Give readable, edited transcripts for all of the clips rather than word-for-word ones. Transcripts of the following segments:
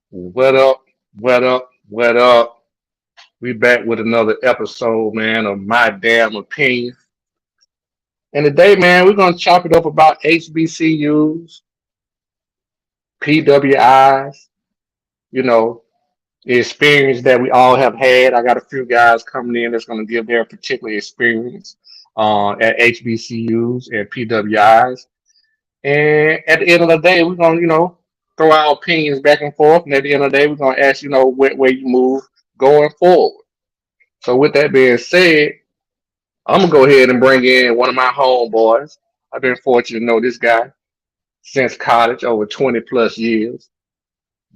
What up? What up? What up? We back with another episode, man, of My Damn Opinion. And today, man, we're gonna chop it up about HBCUs, PWIs, you know, the experience that we all have had. I got a few guys coming in that's gonna give their particular experience at HBCUs and PWIs. And at the end of the day, we're gonna, throw our opinions back and forth. And at the end of the day, we're gonna ask, where you move going forward. So with that being said, I'm gonna go ahead and bring in one of my homeboys. I've been fortunate to know this guy since college, over 20 plus years.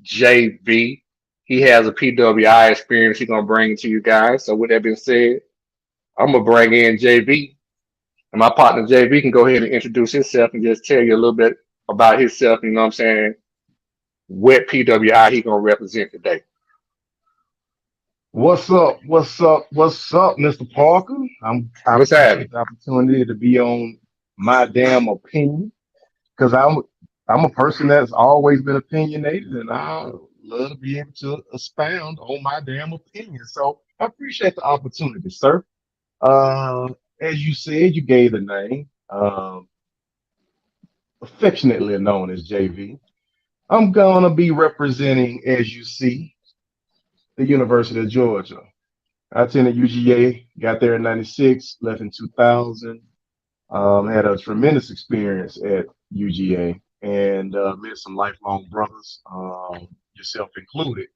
JB. He has a PWI experience he's gonna bring to you guys. So with that being said, I'm gonna bring in JB. And my partner JB can go ahead and introduce himself and just tell you a little bit about himself, you know what I'm saying? What PWI he gonna represent today. What's up? What's up? What's up, Mr. Parker? I What's happening? appreciate the opportunity to be on my damn opinion because I'm a person that's always been opinionated and I love to be able to expound on my damn opinion. So I appreciate the opportunity, sir. Uh, as you said, you gave the name, affectionately known as JV. I'm gonna be representing, as you see, the University of Georgia. I attended UGA, got there in '96, left in 2000. Had a tremendous experience at UGA and met some lifelong brothers, yourself included,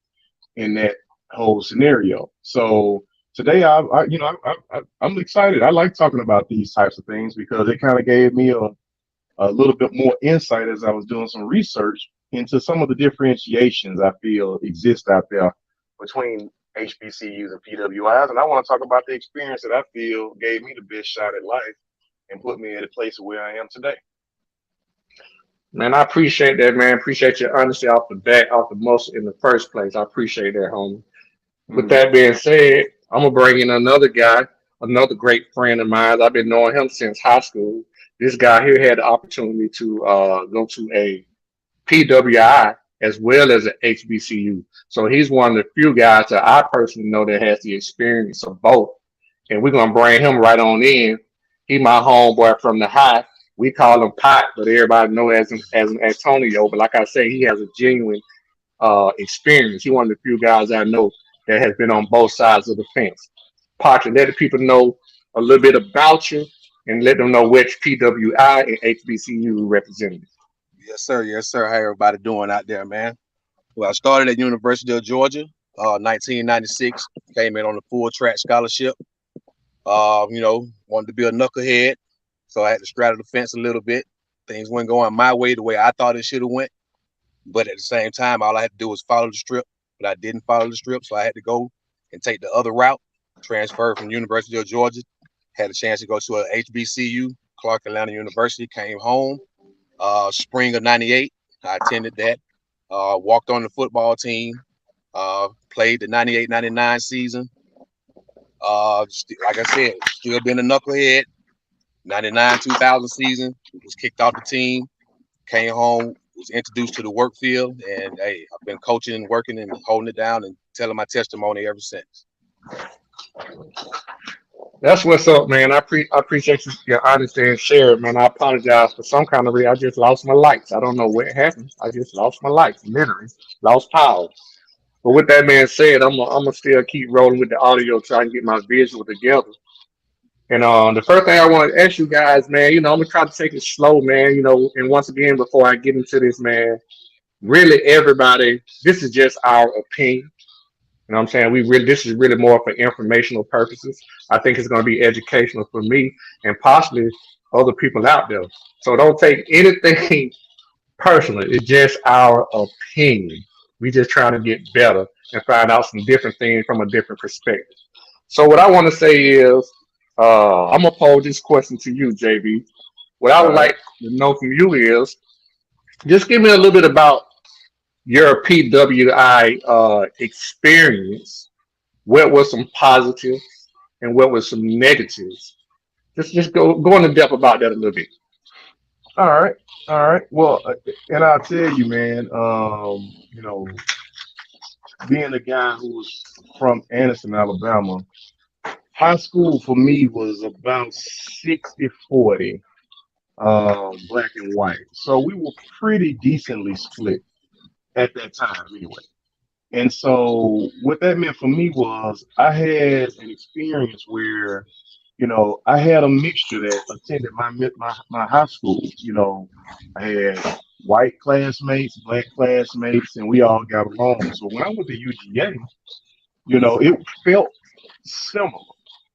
in that whole scenario. So today, I'm excited. I like talking about these types of things because it kind of gave me a little bit more insight as I was doing some research into some of the differentiations I feel exist out there between HBCUs and PWIs. And I want to talk about the experience that I feel gave me the best shot at life and put me in a place where I am today. Man, I appreciate that, man. Appreciate your honesty off the bat, off the most in the first place. I appreciate that, homie. With Mhm. that being said, I'm gonna bring in another guy, another great friend of mine. I've been knowing him since high school. This guy here had the opportunity to go to a PWI as well as an HBCU. So he's one of the few guys that I personally know that has the experience of both. And we're gonna bring him right on in. He my homeboy from the high. We call him Pot, but everybody know as an Antonio. But like I say, he has a genuine experience. He's one of the few guys I know that has been on both sides of the fence. Parker, let the people know a little bit about you and let them know which PWI and HBCU represented. Yes, sir. Yes, sir. How everybody doing out there, man? Well, I started at University of Georgia, 1996. Came in on a full track scholarship. Wanted to be a knucklehead, so I had to straddle the fence a little bit. Things weren't going my way the way I thought it should have went, but at the same time, all I had to do was follow the strip. But I didn't follow the strip, so I had to go and take the other route. Transferred from University of Georgia. Had a chance to go to a HBCU, Clark Atlanta University. Came home spring of '98. I attended that. Walked on the football team. Played the '98-'99 season. Like I said, still been a knucklehead. '99 2000 season, was kicked off the team. Came home, was introduced to the work field, and hey, I've been coaching and working and holding it down and telling my testimony ever since. That's what's up, man. I appreciate your honesty and share, man. I apologize for some kind of reason. I just lost my lights. I don't know what happened. I just lost my lights, literally lost power. But with that being said, I'm gonna still keep rolling with the audio, trying to get my visual together. And the first thing I want to ask you guys, man, I'm gonna try to take it slow, man. And once again, before I get into this, man, really everybody, this is just our opinion. You know what I'm saying? This is really more for informational purposes. I think it's going to be educational for me and possibly other people out there. So don't take anything personally. It's just our opinion. We just trying to get better and find out some different things from a different perspective. So what I want to say is, I'm gonna pose this question to you, JB. What I All would right. like to know from you is, just give me a little bit about your PWI experience. What was some positives and what was some negatives? Just go into depth about that a little bit. All right, all right. Well, and I'll tell you, man. Being a guy who was from Anderson, Alabama, high school for me was about 60-40, black and white. So we were pretty decently split at that time, anyway. And so what that meant for me was I had an experience where, I had a mixture that attended my high school. I had white classmates, black classmates, and we all got along. So when I went to UGA, it felt similar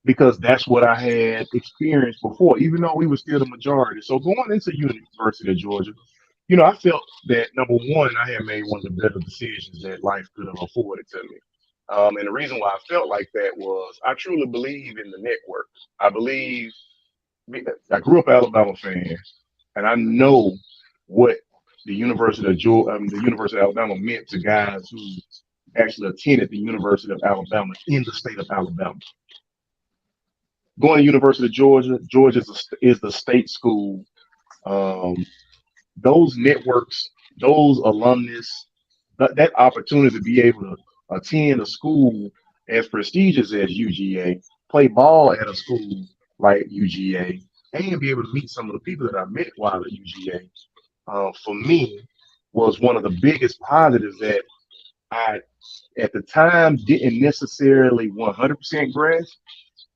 because that's what I had experienced before, even though we were still the majority. So going into University of Georgia, I felt that number one, I had made one of the better decisions that life could have afforded to me. And the reason why I felt like that was I truly believe in the network. I believe I grew up Alabama fan, and I know what the University of Alabama meant to guys who actually attended the University of Alabama in the state of Alabama. Going to University of Georgia, Georgia is the state school. Um, those networks, those alumnus, that opportunity to be able to attend a school as prestigious as UGA, play ball at a school like UGA, and be able to meet some of the people that I met while at UGA, for me, was one of the biggest positives that I, at the time, didn't necessarily 100% grasp.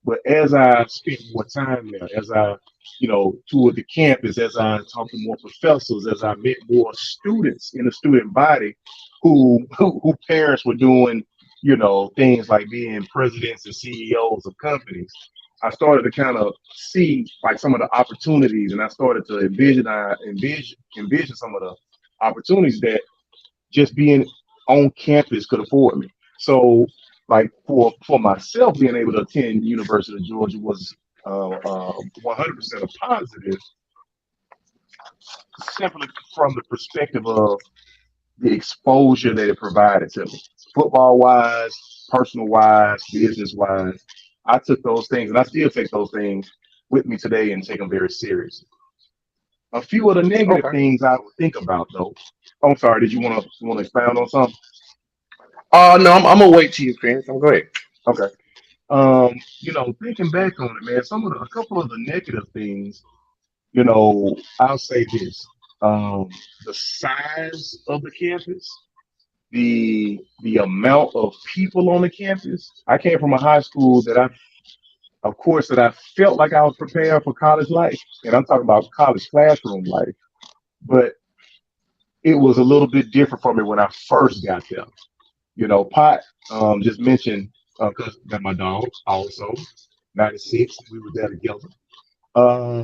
But as I spent more time there, as I, toured the campus, as I talked to more professors, as I met more students in the student body who parents were doing, things like being presidents and CEOs of companies, I started to kind of see like some of the opportunities, and I started to envision some of the opportunities that just being on campus could afford me. So, like for myself, being able to attend University of Georgia was 100% a positive, simply from the perspective of the exposure that it provided to me, football wise, personal wise, business wise. I took those things, and I still take those things with me today and take them very seriously. A few of the negative Okay. things I would think about, though. Oh, I'm sorry. Did you want to expound on something? No, I'm gonna wait till you finish. I'm go ahead. Okay. Thinking back on it, man, a couple of the negative things, I'll say this. The size of the campus, the amount of people on the campus. I came from a high school of course, that I felt like I was prepared for college life, and I'm talking about college classroom life, but it was a little bit different for me when I first got there. Pot just mentioned because that my dog also 96. We were there together. Uh,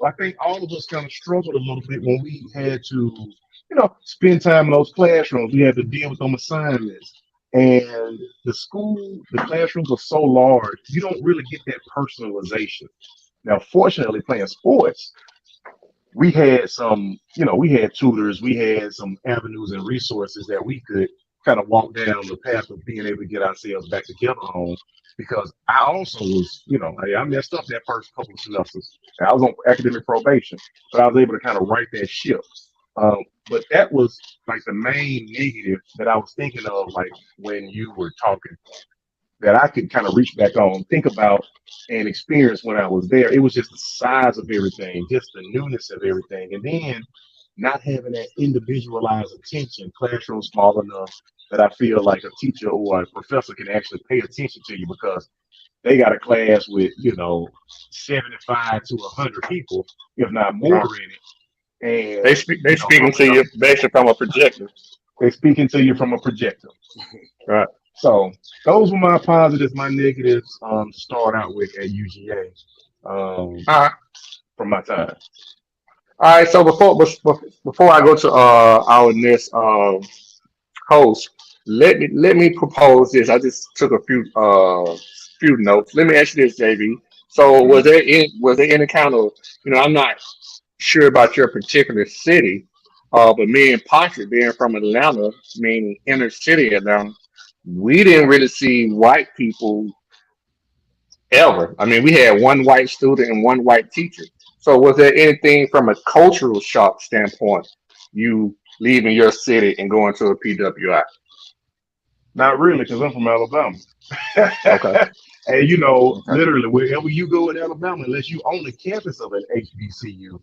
I think all of us kind of struggled a little bit when we had to, spend time in those classrooms. We had to deal with them assignments. And the classrooms are so large, you don't really get that personalization. Now, fortunately, playing sports, we had tutors, we had some avenues and resources that we could kind of walk down the path of being able to get ourselves back together on. Because I also was, I messed up that first couple of semesters. And I was on academic probation, but I was able to kind of right that ship. But that was like the main negative that I was thinking of, like when you were talking, that I could kind of reach back on, think about, and experience when I was there. It was just the size of everything, just the newness of everything, and then not having that individualized attention, classroom small enough that I feel like a teacher or a professor can actually pay attention to you because they got a class with 75 to 100 people, if not more, Uh, in it, they and speak. They speaking some to of them you basically from a projector. they're speaking to you from a projector. Right. So those were my positives. My negatives to start out with at UGA, All right. from my time. All right. So before I go to our next host, let me propose this. I just took a few notes. Let me ask you this, JV. So Mhm. was there any kind of, I'm not sure about your particular city, but me and Patrick being from Atlanta, meaning inner city Atlanta, we didn't really see white people ever. I mean, we had one white student and one white teacher. So was there anything from a cultural shock standpoint, you leaving your city and going to a PWI? Not really, because I'm from Alabama. Okay. And you know, Okay. literally wherever you go in Alabama, unless you own the campus of an HBCU,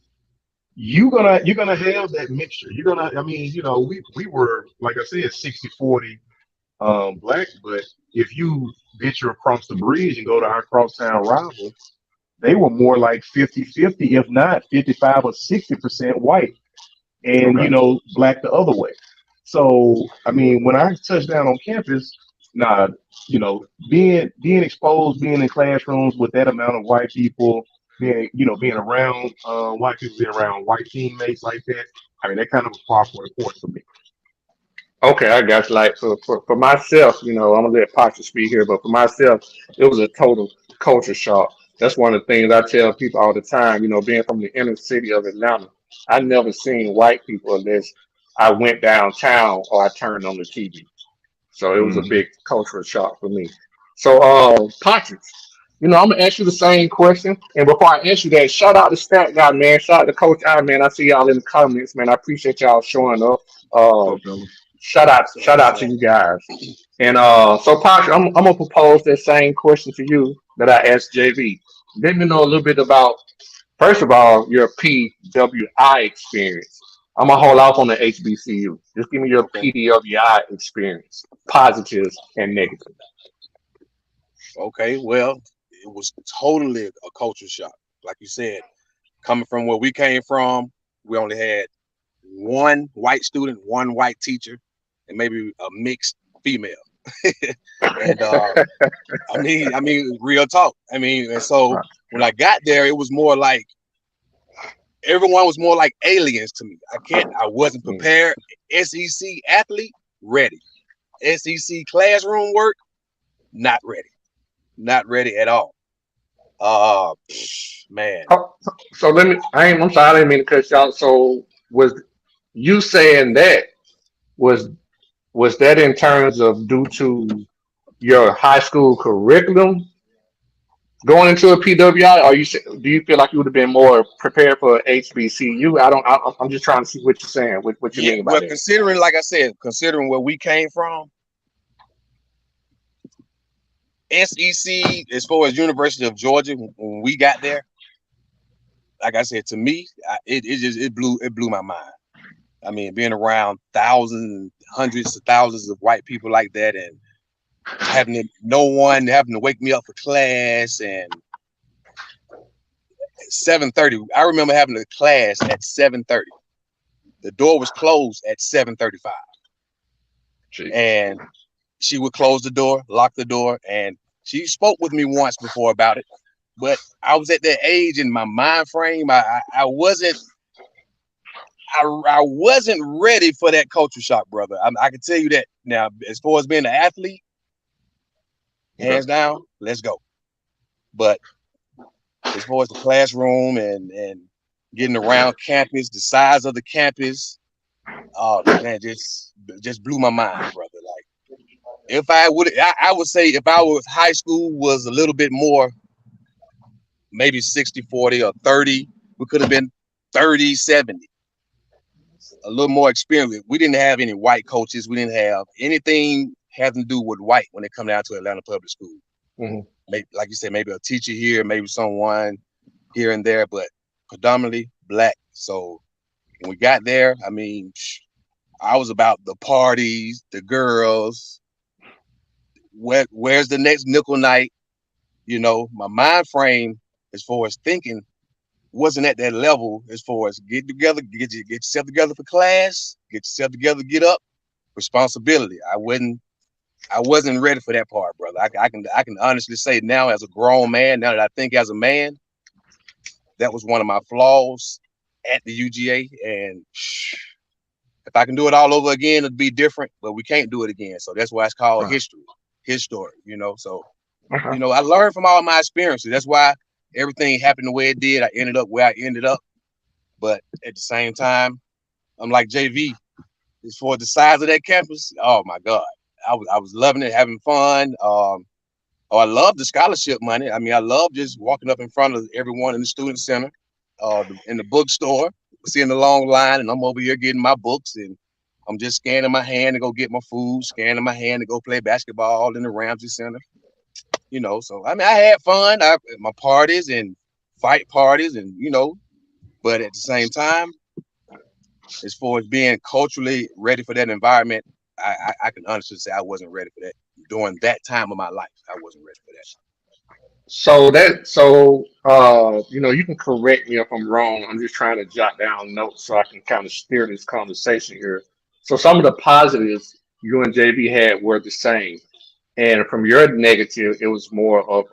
you're gonna have that mixture. You're gonna, I mean, you know, we were, like I said, 60-40 black, but if you venture across the bridge and go to our crosstown rival, they were more like 50-50, if not 55 or 60% white, and you Okay. know, black the other way. So I mean, when I touched down on campus, nah, you know, being exposed, being in classrooms with that amount of white people, being around white people, being around white teammates like that. I mean, that kind of was par for the course for me. Okay, I got you. Like for myself, I'm gonna let Pasha speak here, but for myself, it was a total culture shock. That's one of the things I tell people all the time. Being from the inner city of Atlanta, I never seen white people unless I went downtown or I turned on the TV. So it was a Hmm. big cultural shock for me. So, Patrick, I'm gonna ask you the same question. And before I ask you that, shout out to Stat Guy, man. Shout out to Coach I, man. I see y'all in the comments, man. I appreciate y'all showing up. What's Uh, up, fellas? shout out to you guys. And so, Patrick, I'm gonna propose that same question to you that I asked JV. Let me know a little bit about, first of all, your PWI experience. I'm gonna hold off on the HBCU. Just give me your Okay. PWI experience, positives and negatives. Okay. Well, it was totally a culture shock. Like you said, coming from where we came from, we only had one white student, one white teacher, and maybe a mixed female. And real talk. And so when I got there, it was more like everyone was more like aliens to me. I wasn't Mm. prepared. SEC athlete, ready. SEC classroom work, not ready. Not ready at all. Uh man. So I'm sorry, I didn't mean to cut you out. So was you saying that was was that in terms of due to your high school curriculum going into a PWI, or do you feel like you would have been more prepared for HBCU? I'm just trying to see what you're saying. What you Yeah, mean by well, that? considering, like I said, considering where we came from, SEC, as far as University of Georgia, when we got there, like I said, to me, it blew my mind. I mean, being around thousands, hundreds of thousands of white people like that, and no one having to wake me up for class, and 7:30. I remember having a class at 7:30. The door was closed at 7:35, Jeez. and she would close the door, lock the door, and she spoke with me once before about it. But I was at that age in my mind frame. I wasn't I wasn't ready for that culture shock, brother. I can tell you that now. As far as being an athlete, Okay. hands down, let's go. But as far as the classroom and getting around campus, the size of the campus, oh man, just blew my mind, brother. Like if I would say if I was high school was a little bit more, maybe 60-40 or 30, we could have been 30-70. A little more experience. We didn't have any white coaches. We didn't have anything having to do with white when it come down to Atlanta Public School. Hmm. Maybe, like you said, maybe a teacher here, maybe someone here and there, but predominantly black. So when we got there, I mean, I was about the parties, the girls. Where's the next nickel night? My mind frame as far as thinking wasn't at that level as far as get together, get yourself together for class, get yourself together, get up, responsibility. I wasn't ready for that part, brother. I can honestly say now as a grown man, now that I think as a man, that was one of my flaws at the UGA. And if I can do it all over again, it'd be different, but we can't do it again. So that's why it's called Right. history, his story. So, Uh-huh. I learned from all my experiences. That's why everything happened the way it did. I ended up where I ended up. But at the same time, I'm like JV. As for the size of that campus, oh my God. I was loving it, having fun. I love the scholarship money. I mean, I love just walking up in front of everyone in the student center. in the bookstore, seeing the long line, and I'm over here getting my books, and I'm just scanning my hand to go get my food, scanning my hand to go play basketball in the Ramsey Center. So I mean, I had fun. My parties and fight parties, and but at the same time, as far as being culturally ready for that environment, I can honestly say I wasn't ready for that during that time of my life. I wasn't ready for that. You can correct me if I'm wrong. I'm just trying to jot down notes so I can kind of steer this conversation here. So some of the positives you and JB had were the same, and from your negative, it was more of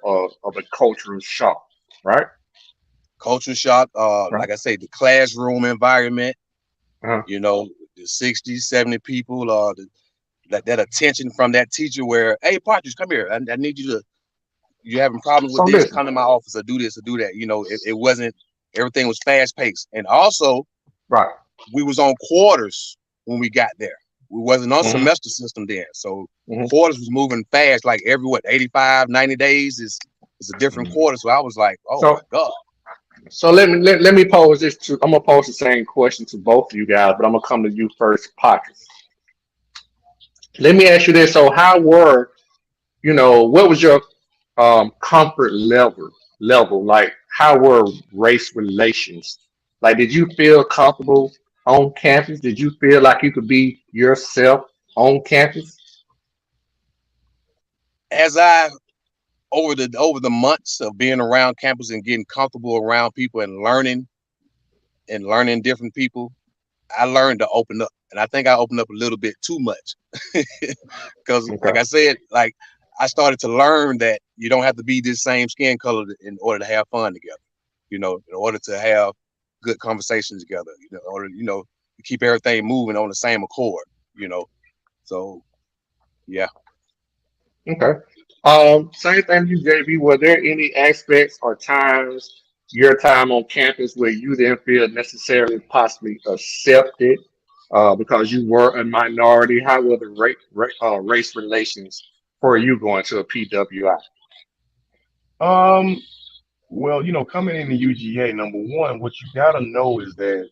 a cultural shock, right? Culture shock, Right. like I say, the classroom environment, Uh-huh. the 60, 70 people, that attention from that teacher where, hey, Partridge, come here. I need you having problems with So this, listen, come to my office or do this or do that. It wasn't, everything was fast paced. And also right. we was on quarters when we got there. We wasn't on Hmm. semester system then. So Hmm. quarters was moving fast, like every 85, 90 days is a different quarter. So I was like, oh my So God. so let me pose this to. I'm gonna pose the same question to both of you guys, but I'm gonna come to you first, Patrick. Let me ask you this. So what was your comfort level? Like, how were race relations? Like, did you feel comfortable on campus? Did you feel like you could be yourself on campus? As I over the months of being around campus and getting comfortable around people and learning different people, I learned to open up. And I think I opened up a little bit too much. Because like Okay. I said, like I started to learn that you don't have to be this same skin color in order to have fun together. In order to have good conversations together, in order, to keep everything moving on the same accord, you know. So yeah. Okay. Same thing you, JB. Were there any aspects or times your time on campus where you didn't feel necessarily possibly accepted because you were a minority? How were the race relations for you going to a PWI? Um, well, coming into UGA, number one, what you gotta know is that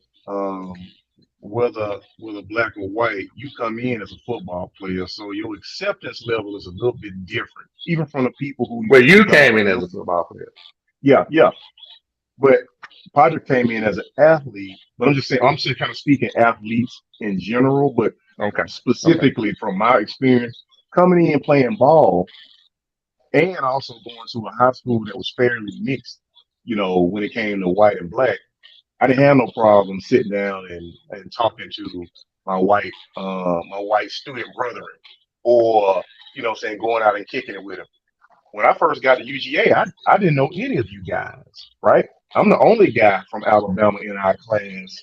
whether black or white, you come in as a football player, so your acceptance level is a little bit different, even from the people who Well, you don't came in as know a you. football player. Yeah, yeah. But Padre came in as an athlete, but I'm just saying, I'm just kind of speaking athletes in general, but Okay. Okay. specifically from my experience coming in playing ball and also going to a high school that was fairly mixed, when it came to white and black. I didn't have no problem sitting down and talking to my white student brethren, or saying going out and kicking it with them. When I first got to UGA, I didn't know any of you guys, right? I'm the only guy from Alabama in our class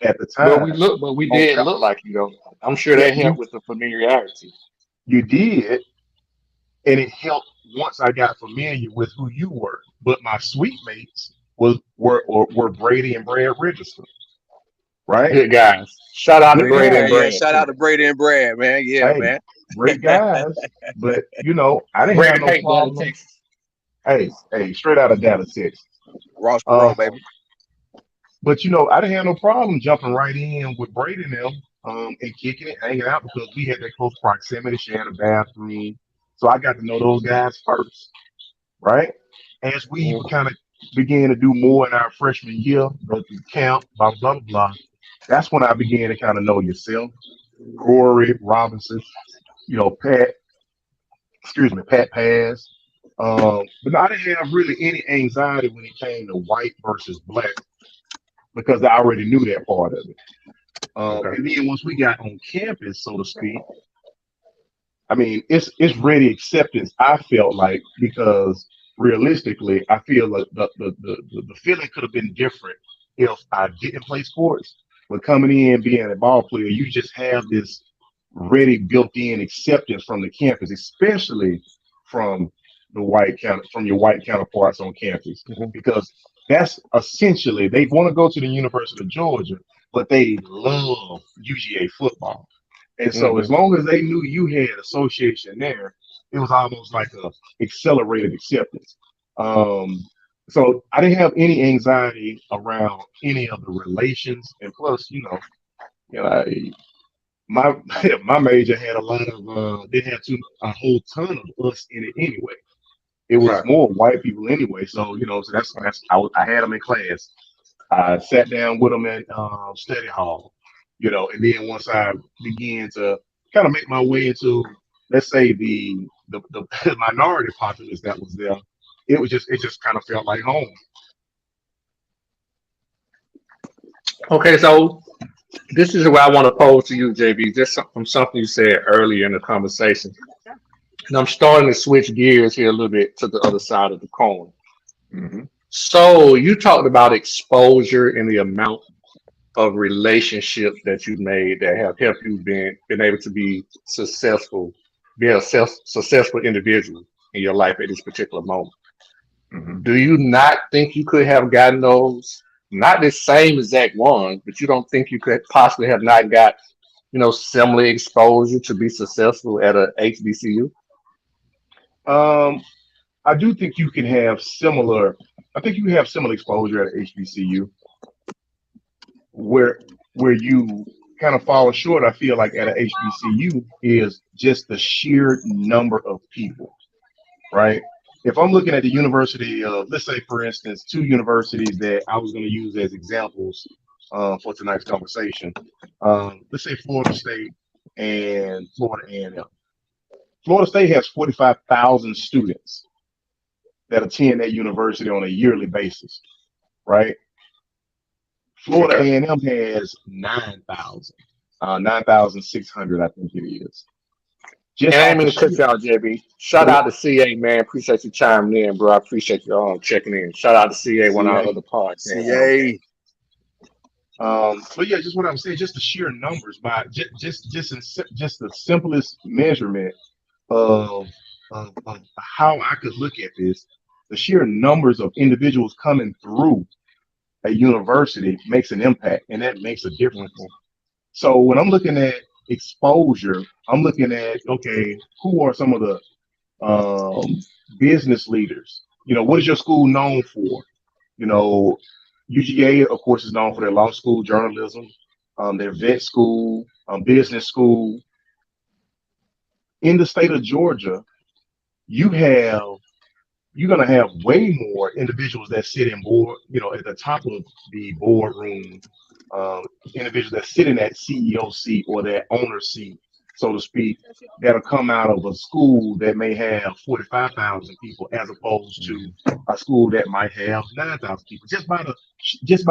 at the time. But we On did top, look like you though. I'm sure yeah, that helped with the familiarity. you did, and it helped once I got familiar with who you were. But my suite mates were Brady and Brad Register, right? Good guys. Shout out to Good Brady Yeah, and guys. yeah. Brad Shout out too. to Brady and Brad, man. Yeah, Hey, man. great guys. But I didn't have Brady no Payton down in problem. Texas. Hey, straight out of Dallas, Texas. Ross Perot, Um, baby. but I didn't have no problem jumping right in with Brady and them, and kicking it, hanging out because we had that close proximity, sharing a bathroom. So I got to know those guys first, right? As we Mhm. kind of began to do more in our freshman year, go through camp, blah blah blah blah. That's when I began to kind of know yourself, Corey Robinson, Pat. Excuse me, Pat Pass. But I didn't have really any anxiety when it came to white versus black because I already knew that part of it. Okay. And then once we got on campus, so to speak, I mean, it's ready acceptance. I felt like because realistically, I feel like the feeling could have been different if I didn't play sports. But coming in being a ball player, you just have this ready built-in acceptance from the campus, especially from from your white counterparts on campus, Mhm. because that's essentially they want to go to the University of Georgia, but they love UGA football. And so as Mhm. long as they knew you had association there, it was almost like a accelerated acceptance. Um, So I didn't have any anxiety around any of the relations, and plus, I, my my major had a lot of they had a whole ton of us in it anyway. It was Right. more white people anyway, so so that's I had them in class. I sat down with them in study hall, and then once I began to kind of make my way into, let's say the minority populace that was there, it just kind of felt like home. Okay, so this is what I want to pose to you, JB, just from something you said earlier in the conversation. And I'm starting to switch gears here a little bit to the other side of the coin. Hmm. So you talked about exposure and the amount of relationships that you've made that have helped you been able to be successful, be a successful individual in your life at this particular moment. Hmm. Do you not think you could have gotten those, not the same exact ones, but you don't think you could possibly have not got, similar exposure to be successful at a HBCU? Um, I do think you can have similar. I think you have similar exposure at HBCU where you kind of fall short. I feel like at a HBCU is just the sheer number of people, right? If I'm looking at the university of, let's say, for instance, two universities that I was going to use as examples for tonight's conversation, let's say Florida State and Florida A&M. Florida State has 45,000 students that attend that university on a yearly basis, right? Florida Okay. A&M has 9,000, 9,600, I think it is, And just I ain't off the mean to cut sheer. you out, JB. Shout out to CA, man. Appreciate you chiming in, bro. I appreciate you checking in. Shout out to CA, one of our CA. other podcasts, man. CA. But yeah, just what I'm saying, just the sheer numbers, by just the simplest measurement of, of how I could look at this, the sheer numbers of individuals coming through a university makes an impact, and that makes a difference. Mhm. So when I'm looking at exposure, I'm looking at, okay, who are some of the business leaders? What is your school known for? You know, UGA, of course, is known for their law school, journalism, their vet school, business school. In the state of Georgia, you have you're going to have way more individuals that sit in board, at the top of the boardroom, individuals that sit in that CEO seat or that owner seat, so to speak, that'll come out of a school that may have 45,000 people as opposed to Mhm. a school that might have 9,000 people, just by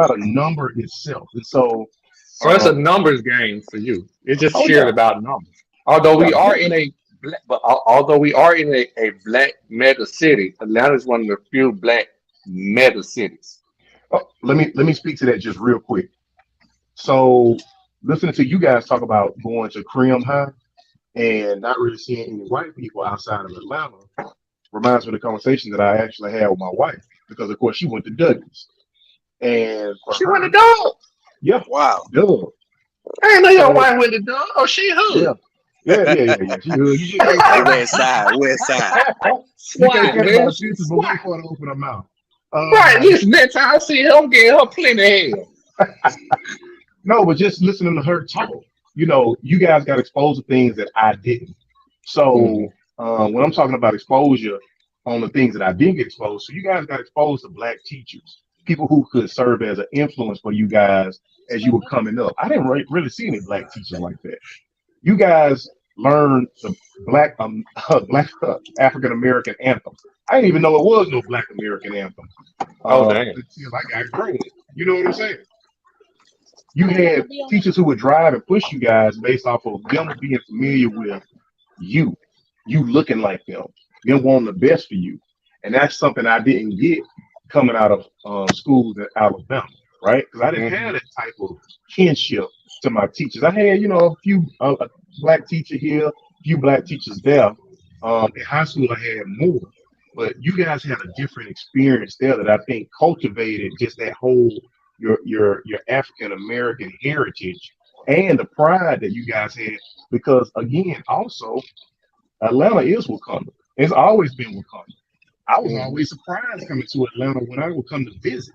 the number itself. And so, So it's a um, numbers game for you. It's just oh shared yeah, about numbers. Although yeah, we are in definitely. a although we are in a black mega city, Atlanta is one of the few black mega cities. Oh, let me speak to that just real quick. So, listening to you guys talk about going to Cream High and not really seeing any white people outside of Atlanta reminds me of the conversation that I actually had with my wife, because of course she went to Douglas, and for She went to her, dog. yeah, Wow. Doug. I didn't know your So wife went to dog. Oh, she yeah, hood. yeah. She hood. You just can't Hey, tell her. West Side, West Side. You can't Swat, tell her man. about She this, but wait swat. for her to open her mouth. Right. Uh, Listen, next time I see her, I'm getting her plenty of hell. no, but just listening to her talk, you guys got exposed to things that I didn't. Hmm. So when I'm talking about exposure on the things that I did get exposed to, you guys got exposed to black teachers, people who could serve as an influence for you guys as you were coming up. I didn't really see any black teachers like that. You guys learned the black black African American anthem. I didn't even know it was no black American anthem Oh, damn. until I got grown. You know what I'm saying? You had teachers who would drive and push you guys based off of them being familiar with you, you looking like them wanting the best for you. And that's something I didn't get coming out of schools in Alabama, right? Because I didn't Hmm. have that type of kinship to my teachers. I had, a few a black teacher here, a few black teachers there. In high school, I had more. But you guys had a different experience there that I think cultivated just that whole your African American heritage and the pride that you guys had. Because again, also Atlanta is Wakanda. It's always been Wakanda. I was Mhm. always surprised coming to Atlanta when I would come to visit.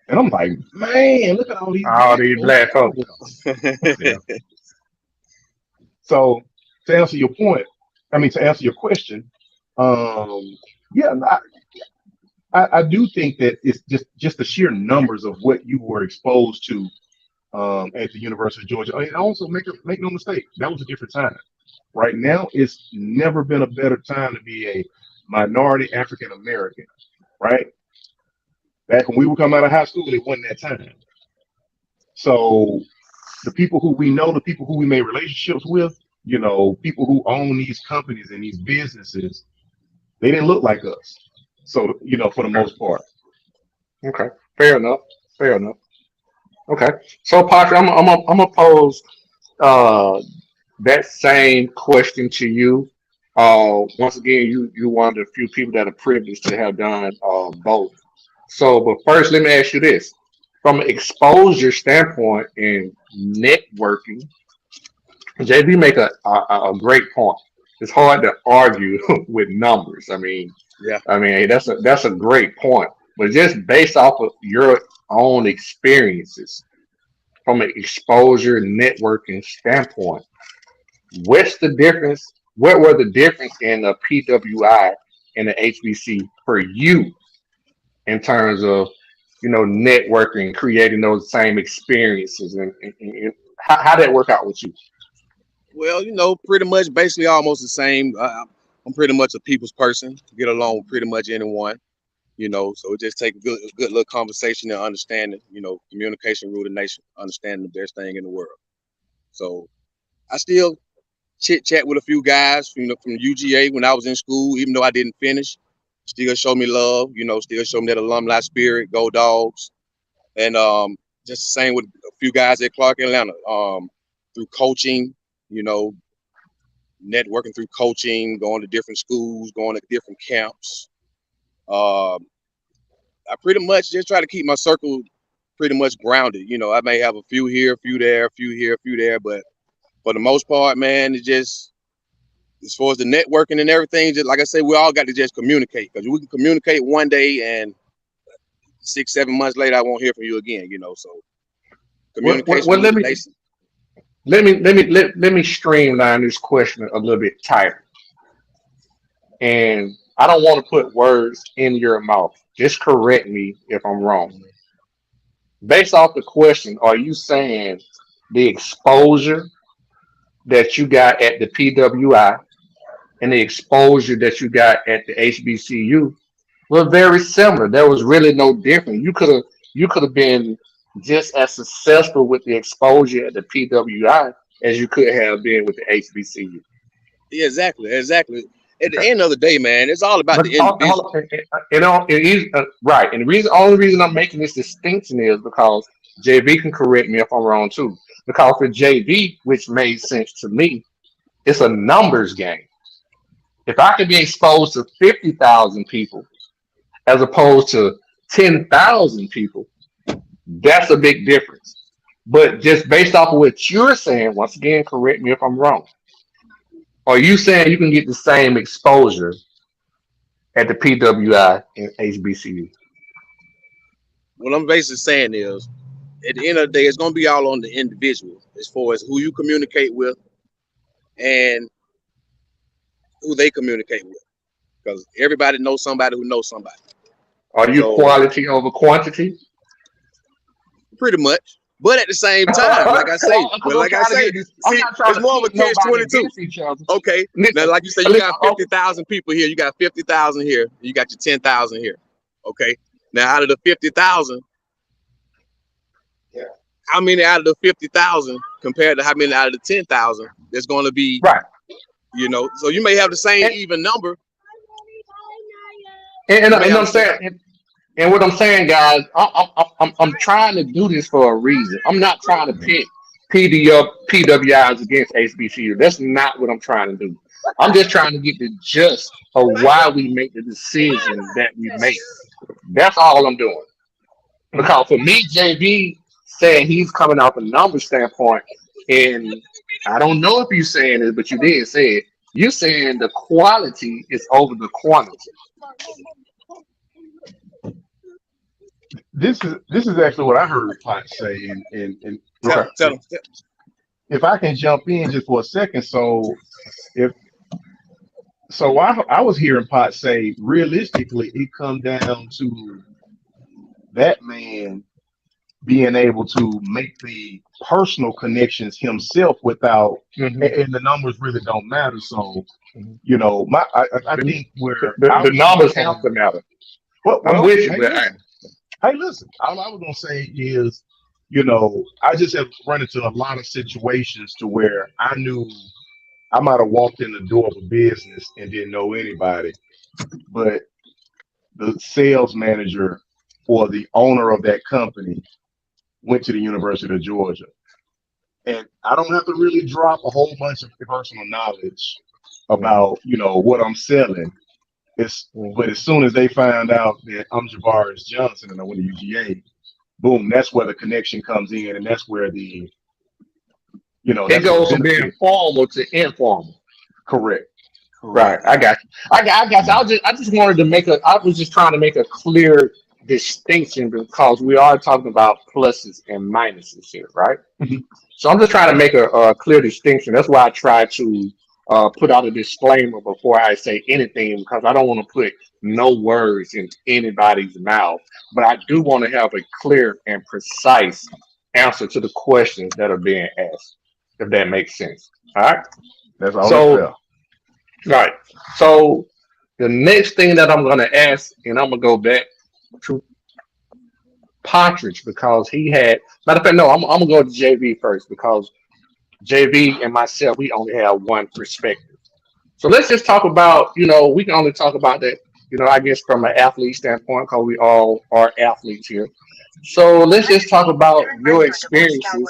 And I'm like, man, look at all these All black these folks black folks. everywhere. Yeah. So to answer your point, I mean to answer your question, yeah, I do think that it's just the sheer numbers of what you were exposed to at the University of Georgia. And also make no mistake, that was a different time. Right now, it's never been a better time to be a minority African American. Right back when we were coming out of high school, it wasn't that time. So the people who we know, the people who we made relationships with, people who own these companies and these businesses, they didn't look like us. So, for the Okay. most part. Okay. Fair enough. Fair enough. Okay. So, Patrick, I'm gonna pose uh that same question to you. Once again, you one of the few people that are privileged to have done both. So, but first, let me ask you this: from an exposure standpoint in networking, JB make a great point. It's hard to argue with numbers. Yeah. Hey, that's a great point. But just based off of your own experiences from an exposure networking standpoint, what's the difference? What were the difference in the PWI and the HBC for you in terms of networking, creating those same experiences, and how that work out with you? Well, pretty much basically almost the same. I'm pretty much a people's person. Get along with pretty much anyone. So it just take a good little conversation and understanding. Communication rule the nation, understanding the best thing in the world. So I still chit chat with a few guys, from UGA when I was in school, even though I didn't finish. Still show me love, still show me that alumni spirit, go dogs. And just the same with a few guys at Clark Atlanta. Through coaching, you know, networking through coaching, going to different schools, going to different camps. Um, I pretty much just try to keep my circle pretty much grounded. I may have a few here, a few there, a few here, a few there, but for the most part, man, it's just as far as the networking and everything, just like I said, we all got to just communicate, because we can communicate one day and 6, 7 months later, I won't hear from you again. So communication Well, rule the nation. let me streamline this question a little bit tighter. And I don't want to put words in your mouth. Just correct me if I'm wrong. Based off the question, are you saying the exposure that you got at the PWI and the exposure that you got at the HBCU were very similar? There was really no difference. You could have been just as successful with the exposure at the PWI as you could have been with the HBCU. Yeah, exactly. At the Okay. end of the day, man, it's all about But the individual. it is right. And only reason I'm making this distinction is because JV can correct me if I'm wrong too. Because for JV, which made sense to me, it's a numbers game. If I could be exposed to 50,000 people as opposed to 10,000 people, that's a big difference. But just based off of what you're saying, once again, correct me if I'm wrong. Are you saying you can get the same exposure at the PWI and HBCU? What I'm basically saying is, at the end of the day, it's gonna be all on the individual as far as who you communicate with and who they communicate with. Because everybody knows somebody who knows somebody. Are you So quality over quantity? pretty much. But at the same time, like I say, Because I'm trying to get this. I'm see, not trying it's to more of a pit catch nobody 22. against each other. Okay. Now, Listen, like you say, you listen. got 50,000 people here. You got 50,000 here. You got your 10,000 here. Okay. Now, out of the 50,000, Yeah. how many out of the 50,000 compared to how many out of the 10,000 there's going to be, Right. so you may have the same And, even number. and, You and, may and have I'm the same. saying, and what I'm saying, guys, I'm trying to do this for a reason. I'm not trying to pit PWIs against HBCU. That's not what I'm trying to do. I'm just trying to get the gist of why we make the decision that we make. That's all I'm doing. Because for me, JV saying he's coming off a number standpoint, and I don't know if you're saying it, but you did say it. You saying the quality is over the quantity. This is actually what I heard Pot say, and Tell Okay. him, tell him. if I can jump in just for a second, so if I was hearing Pot say, realistically, it come down to that man being able to make the personal connections himself without, Hmm. and the numbers really don't matter. So, Hmm. I The, think where the I was going numbers to have to matter. I'm well, with you, hey, but listen. Hey, listen, all I was gonna say is, I just have run into a lot of situations to where I knew I might have walked in the door of a business and didn't know anybody, but the sales manager or the owner of that company went to the University of Georgia. And I don't have to really drop a whole bunch of personal knowledge Mhm. about, what I'm selling. But Mhm. as soon as they find out that I'm Javaris Johnson and I went to UGA, boom, that's where the connection comes in, and It that's where the goes from being benefit. formal to informal. Correct. Right. Correct. I got you. I got you. I just wanted to make a. I was just trying to make a clear distinction because we are talking about pluses and minuses here, right? Mhm. So I'm just trying to make a clear distinction. That's why I try to put out a disclaimer before I say anything because I don't want to put no words in anybody's mouth. But I do want to have a clear and precise answer to the questions that are being asked, if that makes sense. All right. That's only So, fair. right. So the next thing that I'm going to ask, and I'm going to go back to Partridge because he had, matter of fact, no, I'm going to go to JV first because JV and myself, we only have one perspective. So let's just talk about, we can only talk about that, I guess from an athlete standpoint, because we all are athletes here. So let's just talk about your experiences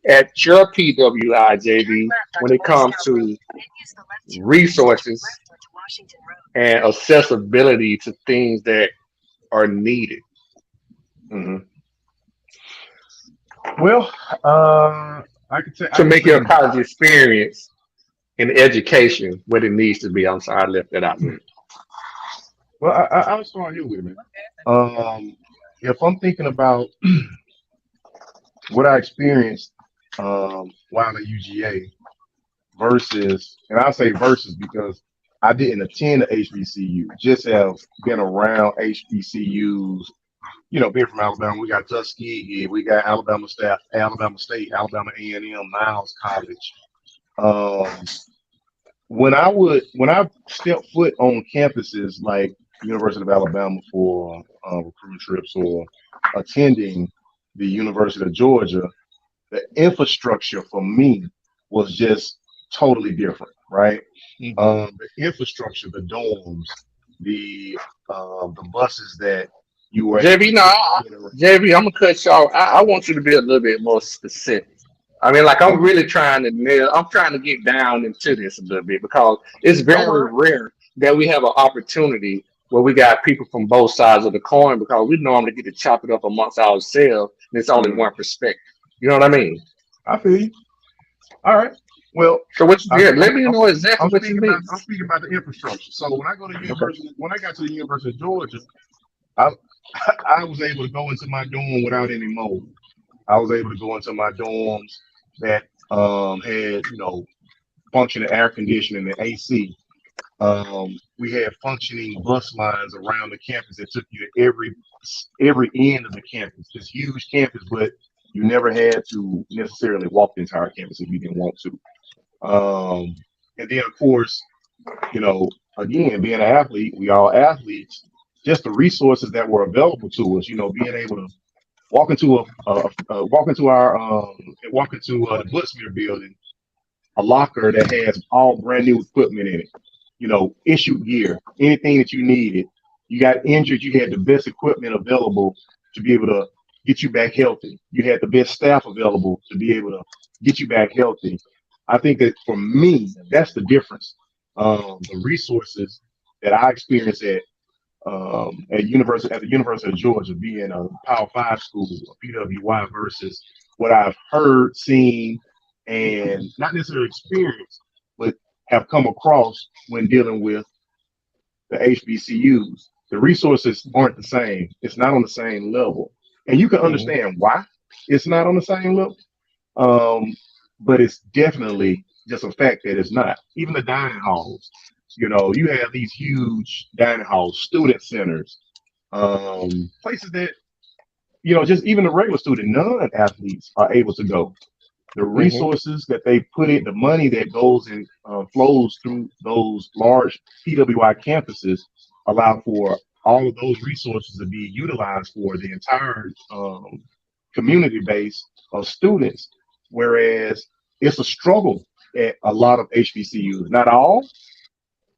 at your PWI, JV, when it comes to resources and accessibility to things that are needed Hmm. Well, I to can make say your college experience and education what it needs to be. I'm sorry, I left that out there. well. I'll start here with it. Um, if I'm thinking about what I experienced while at UGA versus, and I say versus because I didn't attend the HBCU, just have been around HBCUs. Being from Alabama, we got Tuskegee, we got Alabama State, Alabama A&M, Niles College. Um, when I step foot on campuses like University of Alabama for recruitment trips or attending the University of Georgia, the infrastructure for me was just totally different, right? Mhm. The infrastructure, the dorms, the buses that you were able JV, to no, get around. JV, I'm gonna cut you off. I want you to be a little bit more specific. I mean, like I'm really trying to nail. I'm trying to get down into this a little bit because it's Don't very worry. rare that we have an opportunity where we got people from both sides of the coin because we normally get to chop it up amongst ourselves and it's only one Mm, perspective. You know what I mean? I feel you. All right. Well, So what you I'm, did? I'm, Let me I'm, know exactly I'm what you speaking about mean. the infrastructure. So Okay. when I got to the University of Georgia, I I was able to go into my dorm without any mold. I was able to go into my dorms that had functioning air conditioning and AC. We had functioning bus lines around the campus that took you to every end of the campus. This huge campus, but you never had to necessarily walk the entire campus if you didn't want to. And then, of course, again, being an athlete, we all athletes. Just the resources that were available to us, being able to walk into the Butzmere building, a locker that has all brand new equipment in it, issued gear, anything that you needed. You got injured, you had the best equipment available to be able to get you back healthy. You had the best staff available to be able to get you back healthy. I think that for me, that's the difference. The resources that I experienced at the University of Georgia, being a Power Five school, a PWY, versus what I've heard, seen, and not necessarily experienced, but have come across when dealing with the HBCUs. The resources aren't the same. It's not on the same level. And you can Hmm. understand why it's not on the same level. Um, but it's definitely just a fact that it's not. Even the dining halls, you have these huge dining halls, student centers, places that, just even the regular student, non-athletes are able to go. The Hmm. resources that they put in, the money that goes and flows through those large PWI campuses allow for all of those resources to be utilized for the entire community base of students. Whereas it's a struggle at a lot of HBCUs, not all,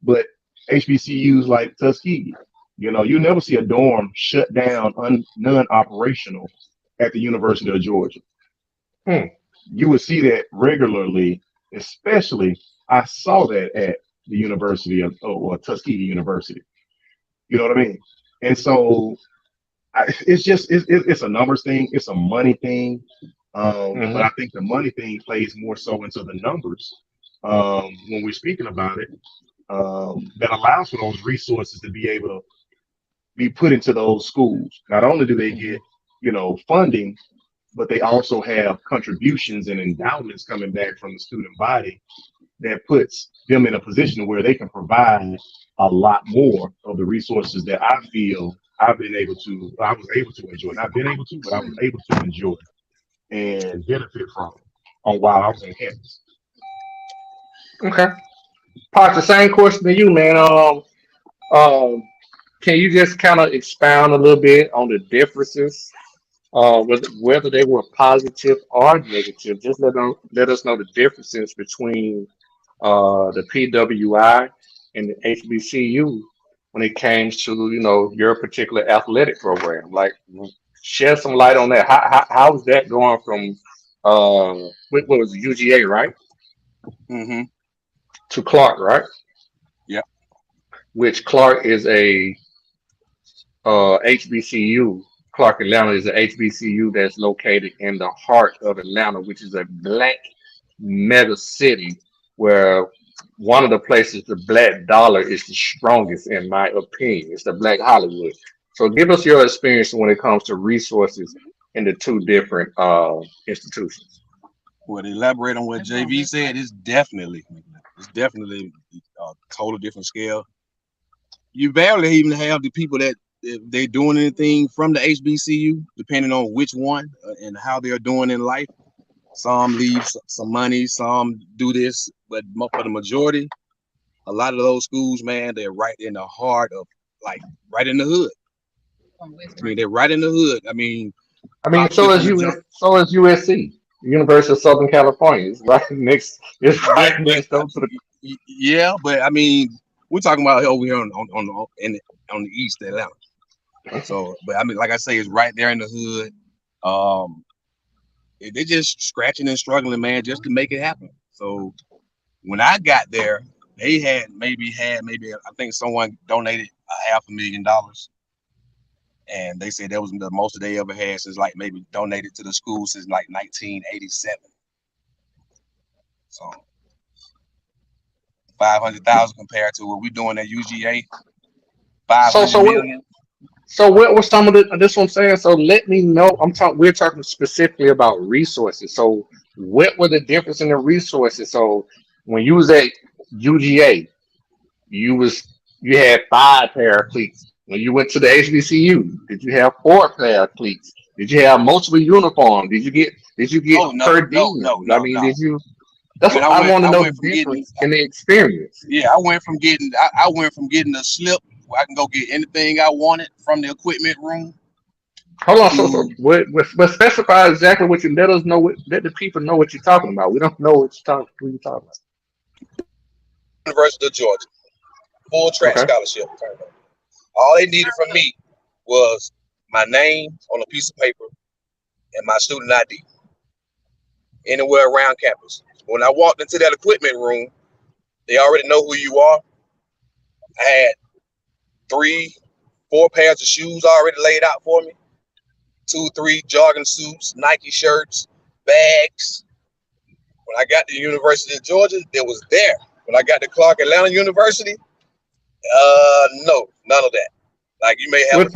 but HBCUs like Tuskegee. You never see a dorm shut down, non-operational at the University of Georgia. Hmm. You would see that regularly, especially I saw that at the University of or Tuskegee University. You know what I mean? And so it's just it's a numbers thing, it's a money thing. But Hmm. I think the money thing plays more so into the numbers when we're speaking about it. That allows for those resources to be able to be put into those schools. Not only do they get funding, but they also have contributions and endowments coming back from the student body that puts them in a position where they can provide a lot more of the resources that I feel I was able to enjoy, not been able to, but I was able to enjoy and benefit from on while I was on campus. Okay. Parts the same question to you, man. Um, can you just kind of expound a little bit on the differences, whether they were positive or negative? Just let us know the differences between the PWI and the HBCU when it came to your particular athletic program. Like, shed some light on that. How's that going from what was it, UGA, right, Mm-hmm. to Clark, right? Yeah. Which Clark is a HBCU. Clark Atlanta is a HBCU that's located in the heart of Atlanta, which is a black mega city where one of the places the black dollar is the strongest, in my opinion. It's the black Hollywood. So give us your experience when it comes to resources in the two different institutions. Well, to elaborate on what JV said, it's definitely a total different scale. You barely even have the people that if they doing anything from the HBCU, depending on which one and how they're doing in life. Some leave some money, some do this, but for the majority, a lot of those schools, man, they're right in the heart of, like, right in the hood. I mean, they're right in the hood. I mean, I mean, probably the majority. So is USC, University of Southern California. It's right next. It's Yeah, right but next door to the. yeah, but I mean, we're talking about over here on the east Atlanta. So, but I mean, like I say, it's right there in the hood. Um, they're just scratching and struggling, man, just to make it happen. So when I got there, they had maybe I think someone donated $500,000, and they said that was the most they ever had since, like, maybe donated to the school since like 1987. So 500,000 compared to what we're doing at UGA, five So hundred so what? million. So what were some of the? This what I'm saying. So let me know. I'm talking. We're talking specifically about resources. So what were the difference in the resources? So when you was at UGA, you had five pair of cleats. When you went to the HBCU, did you have four pair of cleats? Did you have multiple uniforms? Did you get Oh, no, per no, no, diem? I no, mean, no. did you? That's Man, what I I went want to I know the went from getting difference in the experience. yeah, I went from getting a slip where I can go get anything I wanted from the equipment room Hold on, so to what specify exactly what you let us know. Let the people know what you're talking about. We don't know what you're talking University of Georgia, full track about. Okay. scholarship. All they needed from me was my name on a piece of paper and my student ID anywhere around campus. When I walked into that equipment room, they already know who you are. I had three, four pairs of shoes already laid out for me, two, three jogging suits, Nike shirts, bags. When I got to the University of Georgia, it was there. When I got to Clark Atlanta University, no, none of that. Like you may have Well,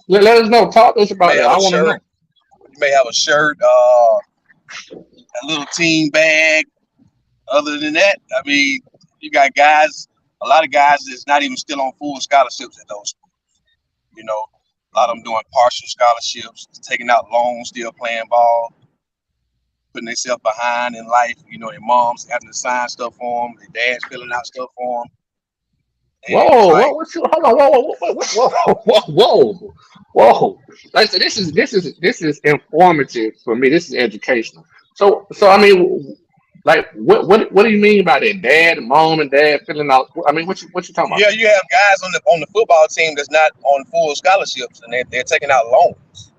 let us know. Talk to us about that. a I want to know. shirt, you may have a shirt, a little team bag. Other than that, I mean, you got guys, a lot of guys that's not even still on full scholarships at those schools. You know, a lot of them doing partial scholarships, taking out loans, still playing ball, putting themselves behind in life. You know, their moms having to sign stuff for them, their dads filling out stuff for them. And it's Whoa, like, whoa, hold on, whoa. Like I said, this is informative for me. This is educational. So I mean, like, what do you mean by that? Dad, mom, and dad filling out. I mean, what you talking about? yeah, you have guys on the football team that's not on full scholarships, and they're taking out loans,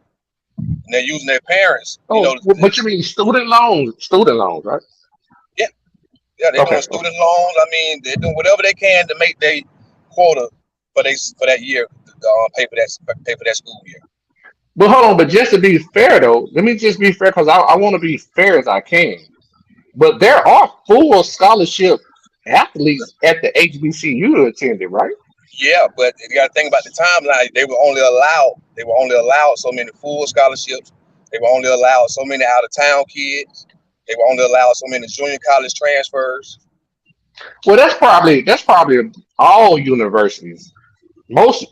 and they're using their parents. You Oh, know, but you mean student loans, right? yeah, yeah, they're Okay. doing student loans. I mean, they're doing whatever they can to make their quota for that year, pay for that school year. But hold on, but just to be fair though, let me just be fair because I want to be fair as I can. But there are full scholarship athletes at the HBCU attended, right? Yeah, but you got to think about the timeline. They were only allowed so many full scholarships. They were only allowed so many out of town kids. They were only allowed so many junior college transfers. Well, that's probably all universities. Most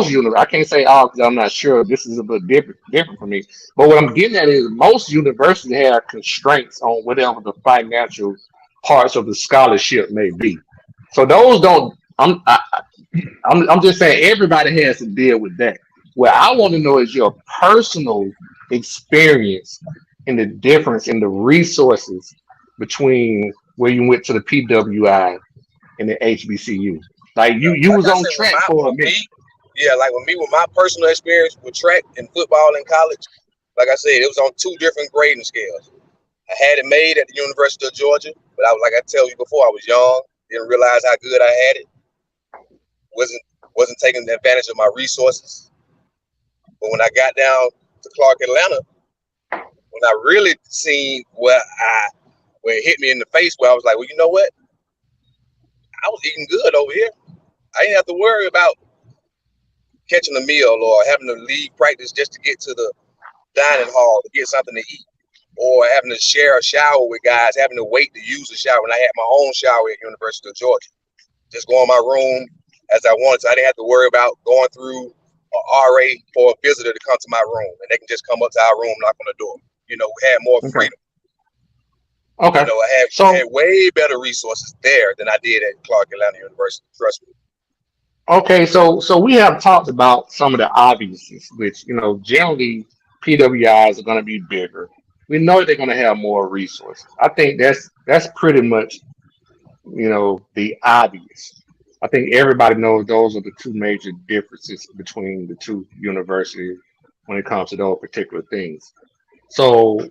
uni I can't say all because I'm not sure. This is a bit different for me. But what I'm getting at is most universities have constraints on whatever the financial parts of the scholarship may be. So those don't. I'm just saying everybody has to deal with that. What I want to know is your personal experience and the difference in the resources between where you went to the PWI and the HBCU. Like you Like was I on said, track for a with minute. me, yeah, like with my personal experience with track and football in college, like I said, it was on two different grading scales. I had it made at the University of Georgia, but I was like I tell you before, I was young, didn't realize how good I had it, wasn't wasn't taking advantage of my resources. But when I got down to Clark Atlanta, when I really seen where it hit me in the face, where I was like, well, you know what? I was eating good over here. I didn't have to worry about catching a meal or having to leave practice just to get to the dining hall to get something to eat, or having to share a shower with guys, having to wait to use the shower when I had my own shower at University of Georgia. Just go in my room as I wanted. So I didn't have to worry about going through a RA for a visitor to come to my room, and they can just come up to our room, knock on the door. You know, we had more Okay. freedom. You Okay. know, I had So way better resources there than I did at Clark Atlanta University. Trust me. okay, so we have talked about some of the obviouses, which generally PWIs are going to be bigger. We know they're going to have more resources. I think that's pretty much the obvious. I think everybody knows those are the two major differences between the two universities when it comes to those particular things. So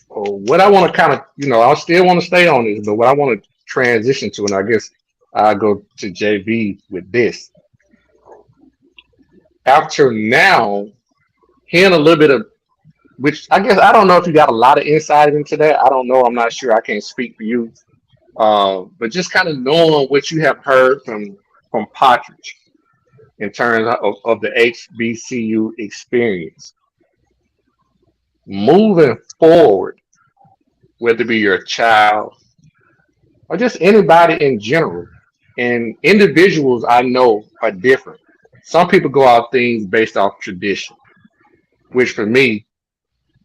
what I want to kind of, I still want to stay on this, but what I want to transition to, and I guess I'll go to JV with this. After now, hearing a little bit of, which I guess I don't know if you got a lot of insight into that. I don't know. I'm not sure. I can't speak for you. But just kind of knowing what you have heard from Partridge in terms of the HBCU experience, moving forward, whether it be your child or just anybody in general. And individuals I know are different. Some people go out things based off tradition, which for me,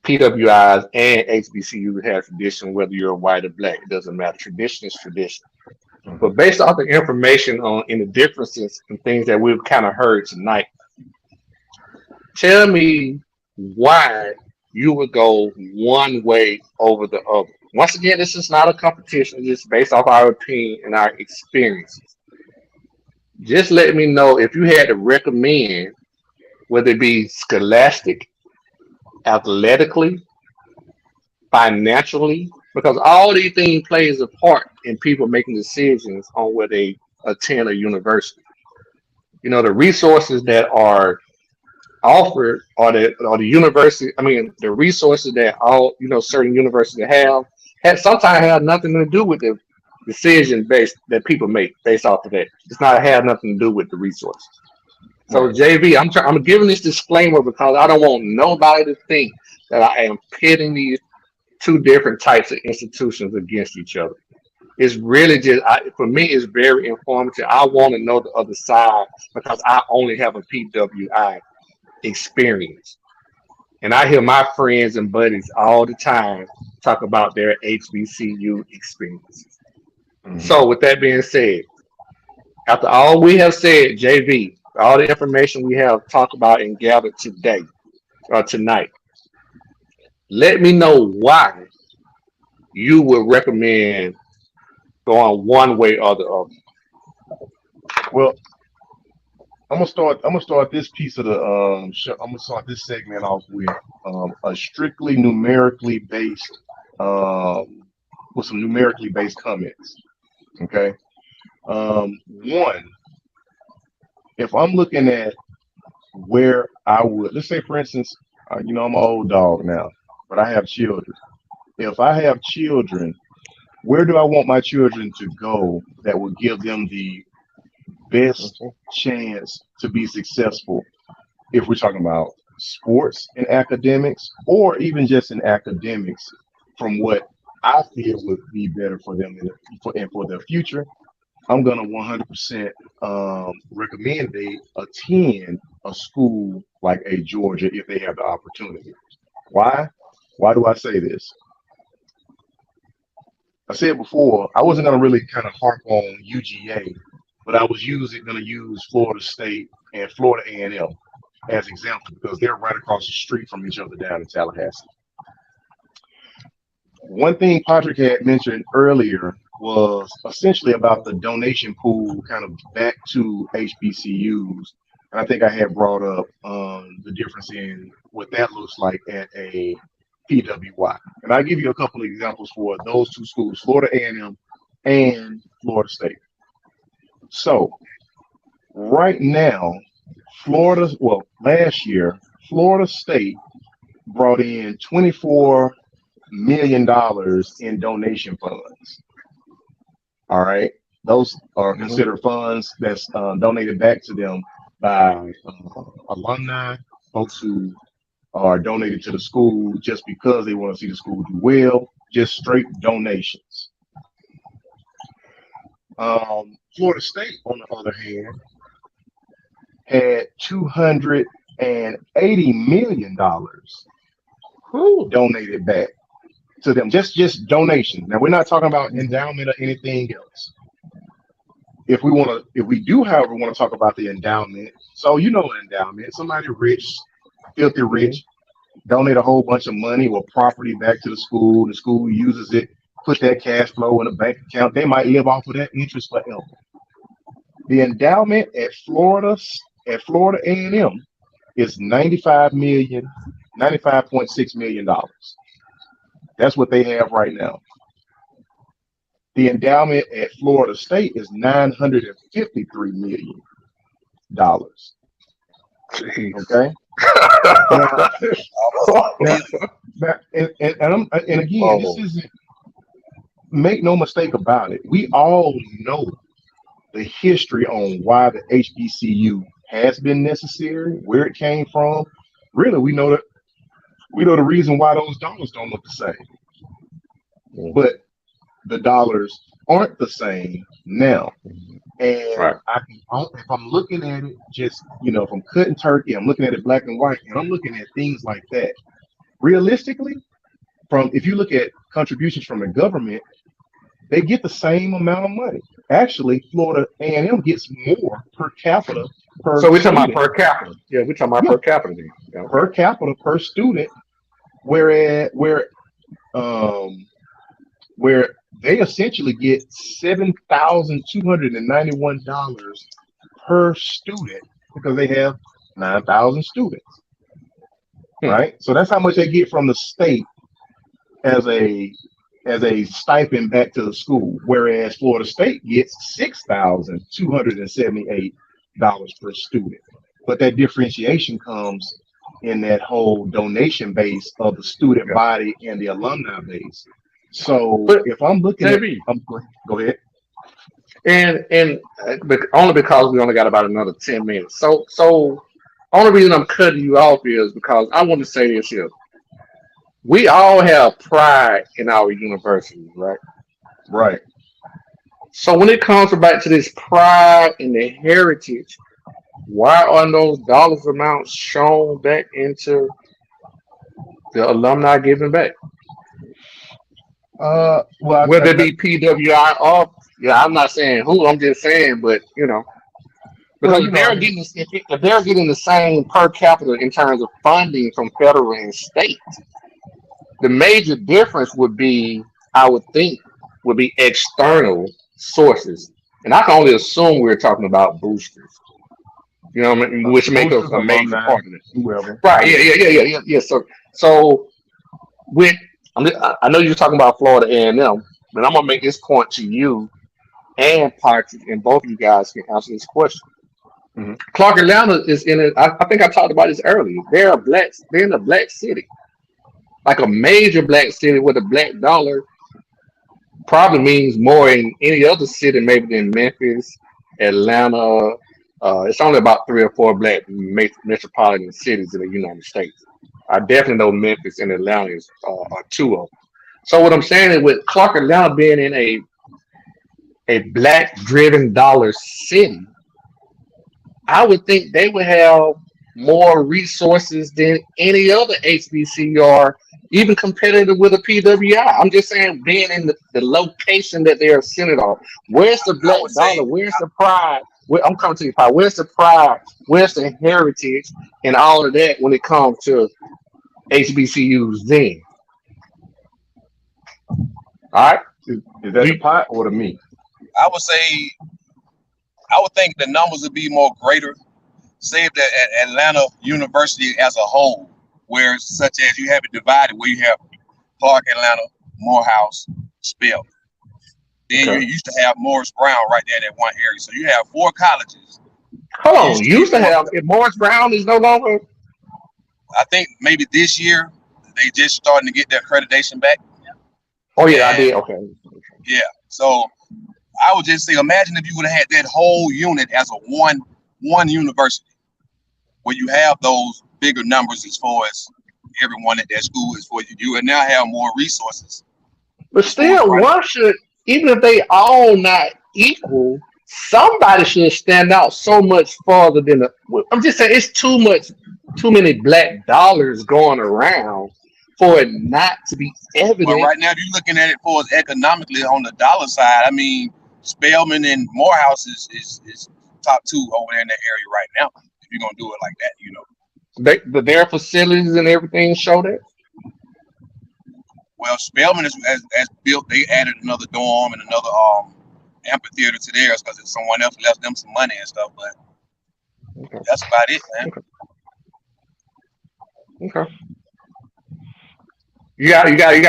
PWIs and HBCU have tradition, whether you're white or black, it doesn't matter. Tradition is tradition. Mhm. But based off the information on in the differences and things that we've kind of heard tonight, tell me why you would go one way over the other. Once again, this is not a competition, it's just based off our opinion and our experiences. Just let me know if you had to recommend, whether it be scholastic, athletically, financially, because all these things plays a part in people making decisions on where they attend a university. The resources that are offered or the university. I mean, the resources that all certain universities have sometimes have nothing to do with decision based that people make based off of that. It's not have nothing to do with the resources. So Right. JV, I'm giving this disclaimer because I don't want nobody to think that I am pitting these two different types of institutions against each other. It's really just for me. It's very informative. I want to know the other side because I only have a PWI experience, and I hear my friends and buddies all the time talk about their HBCU experiences. Mhm. So, with that being said, after all we have said, JV, all the information we have talked about and gathered today or tonight, let me know why you would recommend going one way or the other. Well, I'm gonna start this piece of the show. I'm gonna start this segment off with a strictly numerically based um with some numerically based comments. Okay. One, if I'm looking at where I would, let's say for instance, I'm an old dog now, but I have children. If I have children, where do I want my children to go that will give them the best Mhm. chance to be successful if we're talking about sports and academics, or even just in academics, from what I feel would be better for them and for their future? I'm gonna 100% recommend they attend a school like a Georgia if they have the opportunity. Why? Why do I say this? I said before I wasn't gonna really kind of harp on UGA, but I was gonna use Florida State and Florida A&M as examples because they're right across the street from each other down in Tallahassee. One thing Patrick had mentioned earlier was essentially about the donation pool kind of back to HBCUs. And I think I had brought up the difference in what that looks like at a PWI. And I'll give you a couple of examples for those two schools, Florida A&M and Florida State. So right now, last year, Florida State brought in $24 million in donation funds. All right. Those are Mhm. considered funds that's donated back to them by alumni, folks who are donated to the school just because they want to see the school do well, just straight donations. Florida State, on the other hand, had $280 million Whew. donated back to them, just donations. Now we're not talking about Mhm. endowment or anything else. If we do, however, want to talk about the endowment, so endowment, somebody rich, filthy Mhm. rich, donate a whole bunch of money or property back to the school uses it, put that cash flow in a bank account, they might live off of that interest forever. The endowment at Florida A&M is 95.6 million dollars. That's what they have right now. The endowment at Florida State is $953 million. Jeez. Okay. Now, now, Almost and again, this Oh. isn't, make no mistake about it. We all know the history on why the HBCU has been necessary, where it came from. Really, we know the reason why those dollars don't look the same. Mhm. But the dollars aren't the same now. Mhm. And Right. if I'm looking at it, just if I'm cutting turkey, I'm looking at it black and white, and I'm looking at things like that. Realistically, from if you look at contributions from the government, they get the same amount of money. Actually, Florida A&M gets more per capita per So we're talking about student. per capita. Yeah, we're talking about Yeah, per capita then. Yeah, okay. per capita per student, whereas um where they essentially get $7,291 per student because they have 9,000 students, Hmm. right? So that's how much they get from the state as a stipend back to the school, whereas Florida State gets $6,278 per student. But that differentiation comes in that whole donation base of the student Yeah. body and the alumni base. So But if I'm looking at, JB, go ahead. but only because we only got about another 10 minutes. So only reason I'm cutting you off is because I want to say this here. We all have pride in our universities, right? Right. So when it comes back to this pride and the heritage, why aren't those dollars amounts shown back into the alumni giving back? Well, Whether it be PWI or yeah, I'm not saying who, I'm just saying, but well, because you know, I mean, if they're getting the same per capita in terms of funding from federal and state, the major difference would be, I would think, would be external sources. And I can only assume we're talking about boosters, what I mean, which make up boosters, a major alumni, part of it. whoever. Right. Yeah. Yeah. So with I know you're talking about Florida A&M, but I'm gonna make this point to you and Patrick, and both of you guys can answer this question. Hmm. Clark Atlanta is in it. I think I talked about this earlier. They're in a black city, like a major black city with a black dollar probably means more in any other city, maybe than Memphis, Atlanta. It's only about three or four black metropolitan cities in the United States. I definitely know Memphis and Atlanta are two of them. So what I'm saying is, with Clark Atlanta being in a black driven dollar city, I would think they would have more resources than any other HBCU or even competitive with a PWI. I'm just saying, being in the location that they are centered on. Where's the I black would dollar? say, Where's the pride? I'm coming to you, Pride. Where's the pride? Where's the heritage and all of that when it comes to HBCUs then? All right. Is that the Do pot or the meat? I would say, I would think the numbers would be more greater, say that at Atlanta University as a whole, where such as you have it divided, where you have Clark Atlanta, Morehouse, Spell. Then you okay. used to have Morris Brown right there in that one area. So you have four colleges. Hold It on. used to You be used to four. have if Morris Brown is no longer. I think maybe this year they just starting to get their accreditation back. Oh yeah, I And did. Okay. yeah, so I would just say, imagine if you would have had that whole unit as a one university, where you have those bigger numbers as far as everyone at that school is for you. You would now have more resources But as far as still, running. one should, even if they all not equal, somebody should stand out so much farther than the. I'm just saying, it's too many black dollars going around for it not to be But evident. right now, if you're looking at it for as economically on the dollar side, I mean, Spelman and Morehouse is top two over there in that area right now. If you're gonna do it like that. Their facilities and everything show that. Well, Spelman has built. They added another dorm and another amphitheater to theirs because someone else left them some money and stuff. But Okay. that's about it, man. Okay. Okay. You got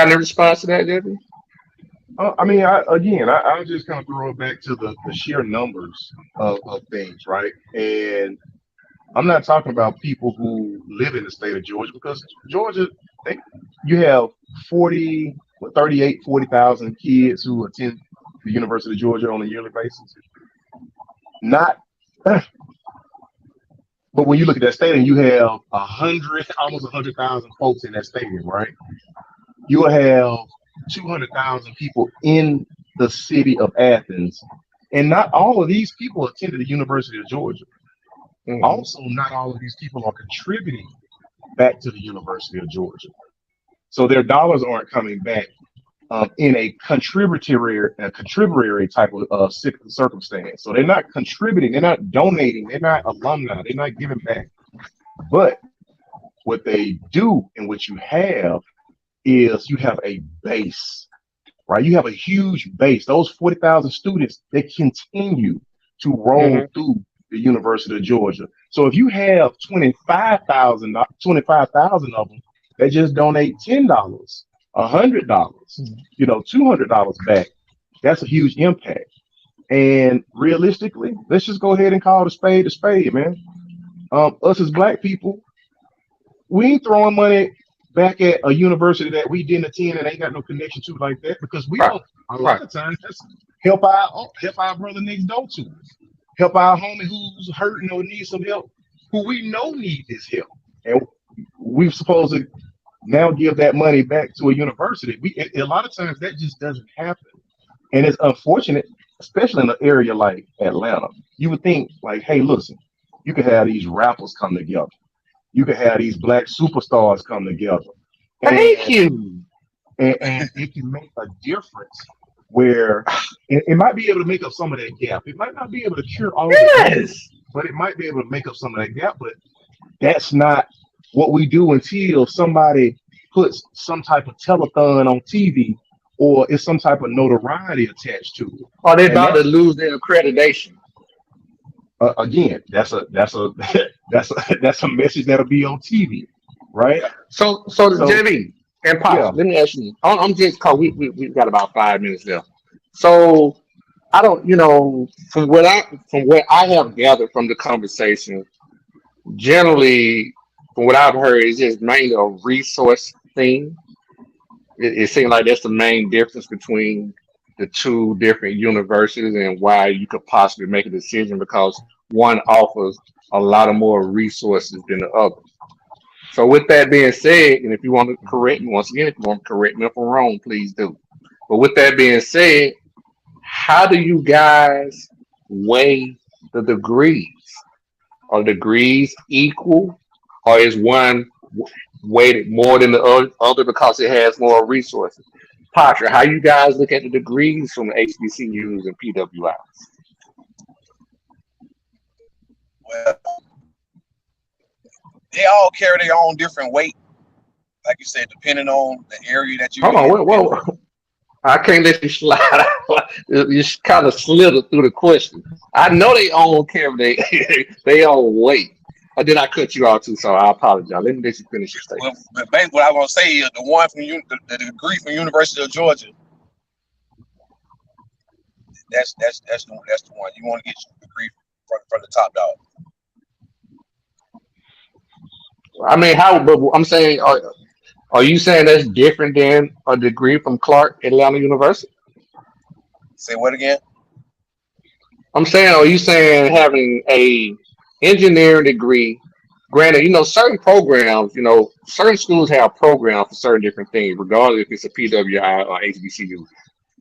any response to that, Jeffy? I mean, I'll just kind of throw it back to the sheer numbers of things, right? And I'm not talking about people who live in the state of Georgia because Georgia, they, you have 40, 38, 40,000 kids who attend the University of Georgia on a yearly basis. Not, but when you look at that stadium, you have almost 100,000 folks in that stadium, right? You'll have 200,000 people in the city of Athens, and not all of these people attended the University of Georgia. Hmm. Also, not all of these people are contributing back to the University of Georgia. So their dollars aren't coming back in a contributory type of circumstance. So they're not contributing, they're not donating, they're not alumni, they're not giving back. But what they do and what you have is you have a base, right? You have a huge base. Those 40,000 students, they continue to roll Hmm. through the University of Georgia. So if you have 25,000 of them that just donate $10, $100, $200 back, that's a huge impact. And realistically, let's just go ahead and call a spade, man. Us as black people, we ain't throwing money. back at a university that we didn't attend and ain't got no connection to like that, because we Right, don't a lot right. of times just help our brother next door to us, help our homie who's hurting or needs some help, who we know need this help, and we're supposed to now give that money back to a university. A lot of times that just doesn't happen, and it's unfortunate, especially in an area like Atlanta. You would think like, hey, listen, you could have these rappers come together, you could have these black superstars come together, Thank and you. and it can make a difference where it might be able to make up some of that gap. It might not be able to cure all the ills, Yes. but it might be able to make up some of that gap. But that's not what we do until somebody puts some type of telethon on TV, or is some type of notoriety attached to it. Are they And about to that's lose their accreditation? again, that's a message that'll be on TV, right? So the So JV and Pops, yeah, let me ask you. I'm just cause we got about 5 minutes left. So I don't, from what I have gathered from the conversation, generally, from what I've heard, it's just mainly a resource thing. It seems like that's the main difference between the two different universities and why you could possibly make a decision because one offers a lot of more resources than the other. So with that being said, and if you want to correct me once again, if you want to correct me if I'm wrong, please do. But with that being said, how do you guys weigh the degrees? Are degrees equal, or is one weighted more than the other because it has more resources? Pasha, how you guys look at the degrees from the HBCUs and PWIs? Well, they all carry their own different weight, like you said, depending on the area that you're Hold on, in. whoa. I can't let you slide out. You kind of slithered through the question. I know they own carry they own weight. Or did I cut you off too? So I apologize. Let me let you finish your Well, statement. but basically, what I want to say is the one from the degree from University of Georgia. That's the one you want to get your degree from the top dog. I mean, how? But I'm saying, are you saying that's different than a degree from Clark Atlanta University? Say what again? I'm saying, are you saying having a engineering degree? Granted, certain programs, certain schools have programs for certain different things, regardless if it's a PWI or HBCU.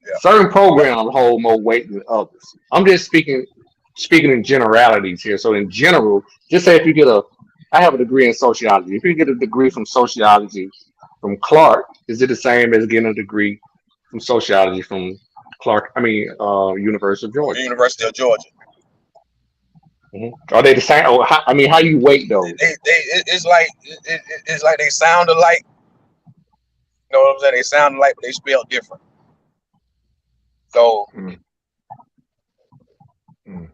Yeah. Certain programs hold more weight than others. I'm just speaking in generalities here. So in general, just say if you I have a degree in sociology. If you get a degree from sociology from Clark, is it the same as getting a degree from sociology from University of From Georgia? the University of Georgia. Are they the same? Or how you weight those? It's like they sound alike. You know what I'm saying? They sound alike, but they spell different. So Mm, mm.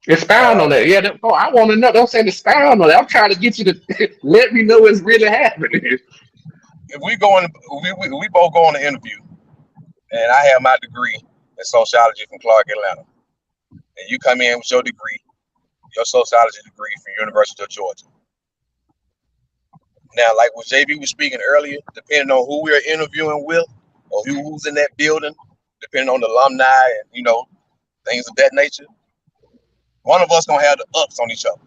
Expound on uh, that. Yeah, I want to know. Don't say expound on that. I'm trying to get you to let me know what's really happening. if we go in, we both go on the interview, and I have my degree in sociology from Clark Atlanta, and you come in with your degree, your sociology degree from University of Georgia. Now, like what JB was speaking earlier, depending on who we're interviewing with or who's in that building, depending on the alumni and things of that nature, one of us gonna have the ups on each other.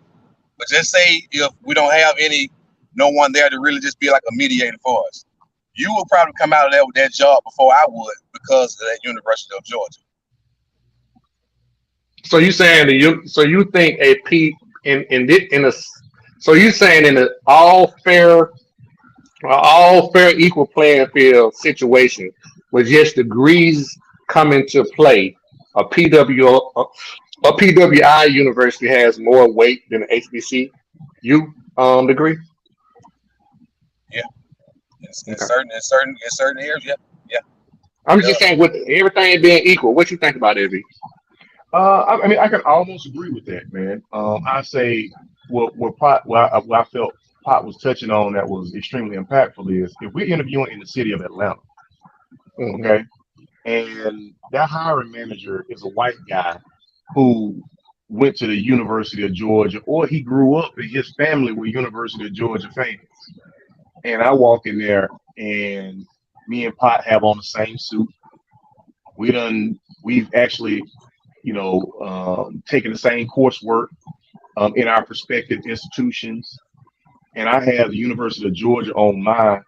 But just say if we don't have no one there to really just be like a mediator for us, you will probably come out of there with that job before I would because of that University of Georgia. So you saying that you think a P in a so you saying in an all fair equal playing field situation where just degrees come into play, a PWI university has more weight than an HBCU degree. Yeah, in Okay. certain areas. Yeah, yeah, I'm it just does. saying with everything being equal, what you think about it, V? I mean, I can almost agree with that, man. I say what I felt Pot was touching on that was extremely impactful is if we're interviewing in the city of Atlanta, Hmm. okay, and that hiring manager is a white guy who went to the University of Georgia, or he grew up and his family were University of Georgia fans. and I walk in there, and me and Pot have on the same suit. We've actually, taken the same coursework in our respective institutions, and I have the University of Georgia on my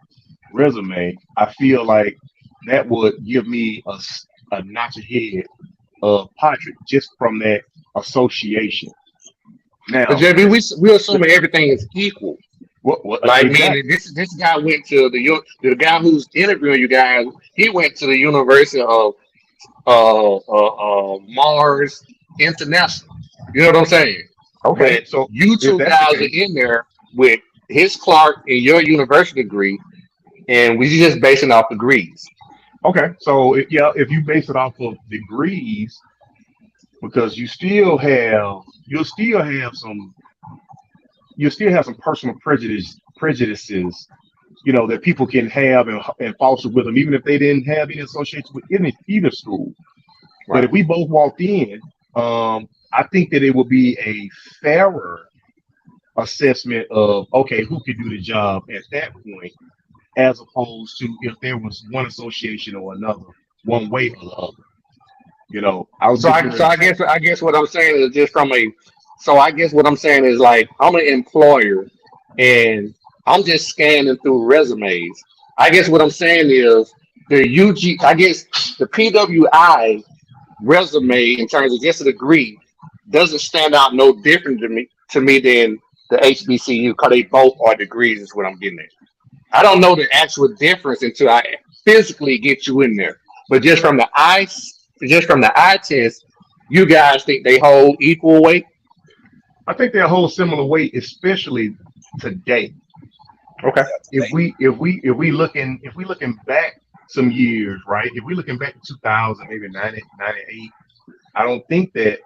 resume. I feel like that would give me a notch ahead of Patrick just from that association. But Now, JB, we assuming everything is equal. what Like exactly? meaning this guy went to the guy who's interviewing you guys. He went to the University of Mars International. You know what I'm saying? Okay, But so you if two that's the guys are case, in there with his Clark and your university degree, and we just basing off degrees. okay, so yeah, if you base it off of degrees, because you'll still have some personal prejudices, that people can have and foster with them, even if they didn't have any association with either school. But Right. if we both walked in, I think that it would be a fairer assessment of, okay, who could do the job at that point, as opposed to if there was one association or another, one way or the other. I was So just I getting so ready to I say. guess I guess what I'm saying is just from a so I guess what I'm saying is like I'm an employer and I'm just scanning through resumes. I guess what I'm saying is the UG I guess the PWI resume in terms of just a degree doesn't stand out no different to me than the HBCU because they both are degrees is what I'm getting at. I don't know the actual difference until I physically get you in there. But just from the eye test, you guys think they hold equal weight? I think they hold similar weight, especially today. Okay. Yeah, If today. we looking back some years, right? If we looking back to 2000, maybe 98, I don't think that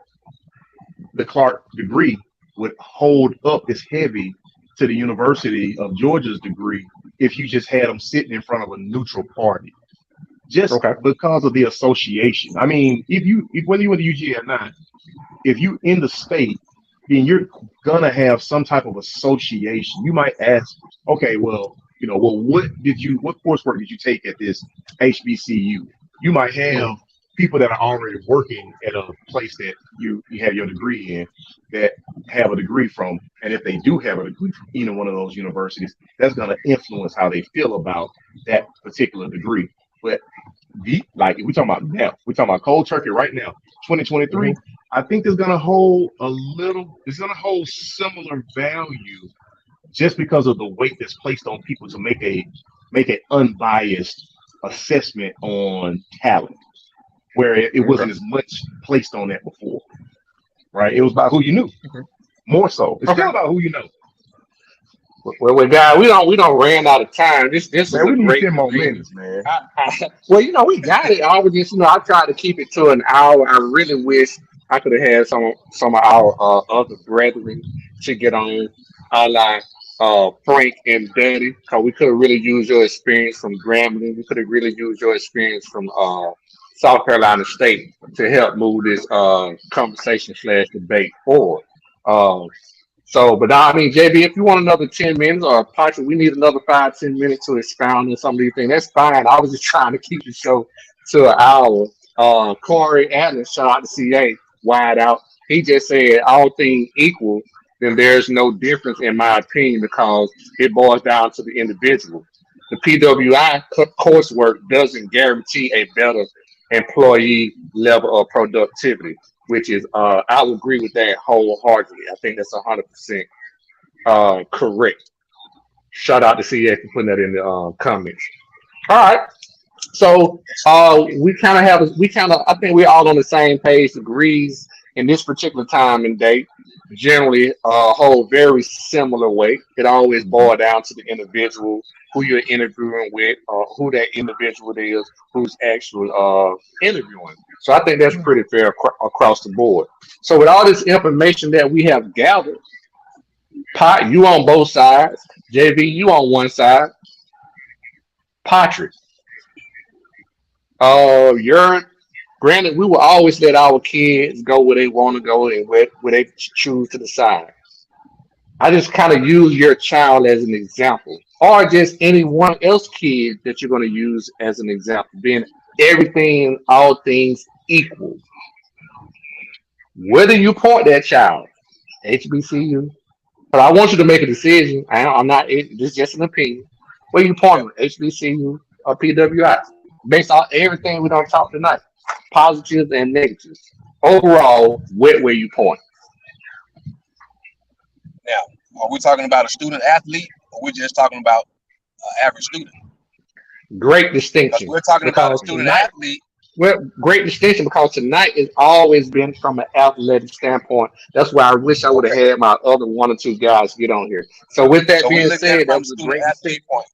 the Clark degree would hold up as heavy to the University of Georgia's degree if you just had them sitting in front of a neutral party, just Okay. because of the association. I mean, whether you went to UGA or not, if you in the state, then you're gonna have some type of association. You might ask, okay, well, what coursework did you take at this HBCU? You might have Mhm. people that are already working at a place that you have your degree in, that have a degree from, and if they do have a degree from either one of those universities, that's gonna influence how they feel about that particular degree. But like we're talking about now, we're talking about cold turkey right now, 2023. Mhm. I think it's gonna hold similar value just because of the weight that's placed on people to make an unbiased assessment on talent, where it Okay. wasn't as much placed on that before, right? It was about who you knew Mhm. more so. It's Okay. still about who you know. Well, guys, we don't ran out of time. This was Man, a we need great 10 more debate. minutes, man. Well, we got it. I was just, I tried to keep it to an hour. I really wish I could have had some of our other brethren to get on, like Frank and Daddy, because we could have really used your experience from Grambling. We could have really used your experience from South Carolina State to help move this conversation slash debate forward. Um, but now, I mean, JB, if you want another 10 minutes, or Patrick, we need another 5-10 minutes to expound on some of these things. That's fine. I was just trying to keep the show to an hour. Corey Adams, shout out to CA, wide out. He just said all things equal, then there's no difference in my opinion because it boils down to the individual. The PWI coursework doesn't guarantee a better employee level of productivity, which is I would agree with that wholeheartedly. I think that's 100% correct. Shout out to CA for putting that in the comments. All right. So we kind of I think we're all on the same page, agrees in this particular time and date. Generally hold very similar weight. It always boils down to the individual, who you're interviewing with, who that individual is, who's actually interviewing. So I think that's pretty fair across the board. So with all this information that we have gathered, Pot, you on both sides, JV, you on one side, Patrick. You're granted. We will always let our kids go where they want to go and where they choose to decide. I just kind of use your child as an example or just any one else kid that you're going to use as an example, being everything, all things equal. Whether you point that child, HBCU, but I want you to make a decision. I'm not. This is just an opinion. Where you Yeah. pointing, HBCU or PWI, based on everything we don't talk tonight, positives and negatives. Overall, where you point? Now, are we talking about a student athlete, or we're just talking about an average student? Great Because distinction we're talking about a because student tonight, athlete. well, great distinction because tonight has always been from an athletic standpoint. That's why I wish I would have Okay, had my other one or two guys get on here. So with that so we're being looking at it said, that from a was a student great athlete distinction. point.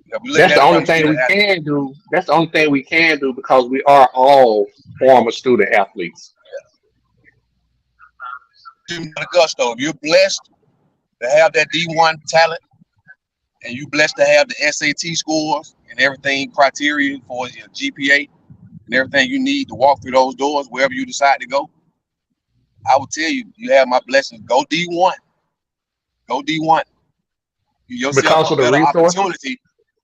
Yeah, we're looking That's at the it from only a thing student we athlete. can do. That's the only thing we can do because we are all former student athletes. Shooting the gusto. If you're blessed to have that D1 talent, and you're blessed to have the SAT scores and everything criteria for your GPA and everything you need to walk through those doors wherever you decide to go, I would tell you, you have my blessings. Go D1. Go D1. Give yourself Because a of the better resources. opportunity.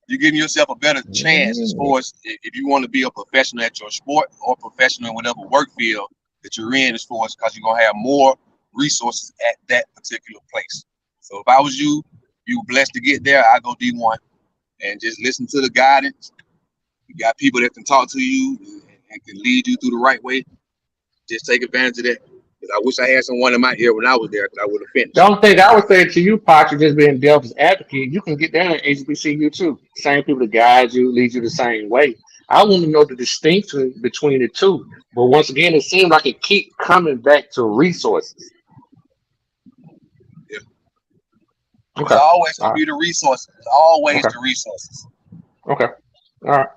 You're giving yourself a better chance as Mm. far as if you want to be a professional at your sport or professional in whatever work field that you're in, as far as because you're gonna have more resources at that particular place. So if I was you, you were blessed to get there, I go D1 and just listen to the guidance. You got people that can talk to you and can lead you through the right way. Just take advantage of that. Because I wish I had someone in my ear when I was there, because I would have The finished. only thing I would say to you, Patrick, just being Delta's advocate, you can get there at HBCU too. Same people to guide you, lead you the same way. I want to know the distinction between the two. But once again, it seems like it keep coming back to resources. Yeah. It's Okay. always All gonna right. be the resources. It's always Okay. the resources. Okay. All right.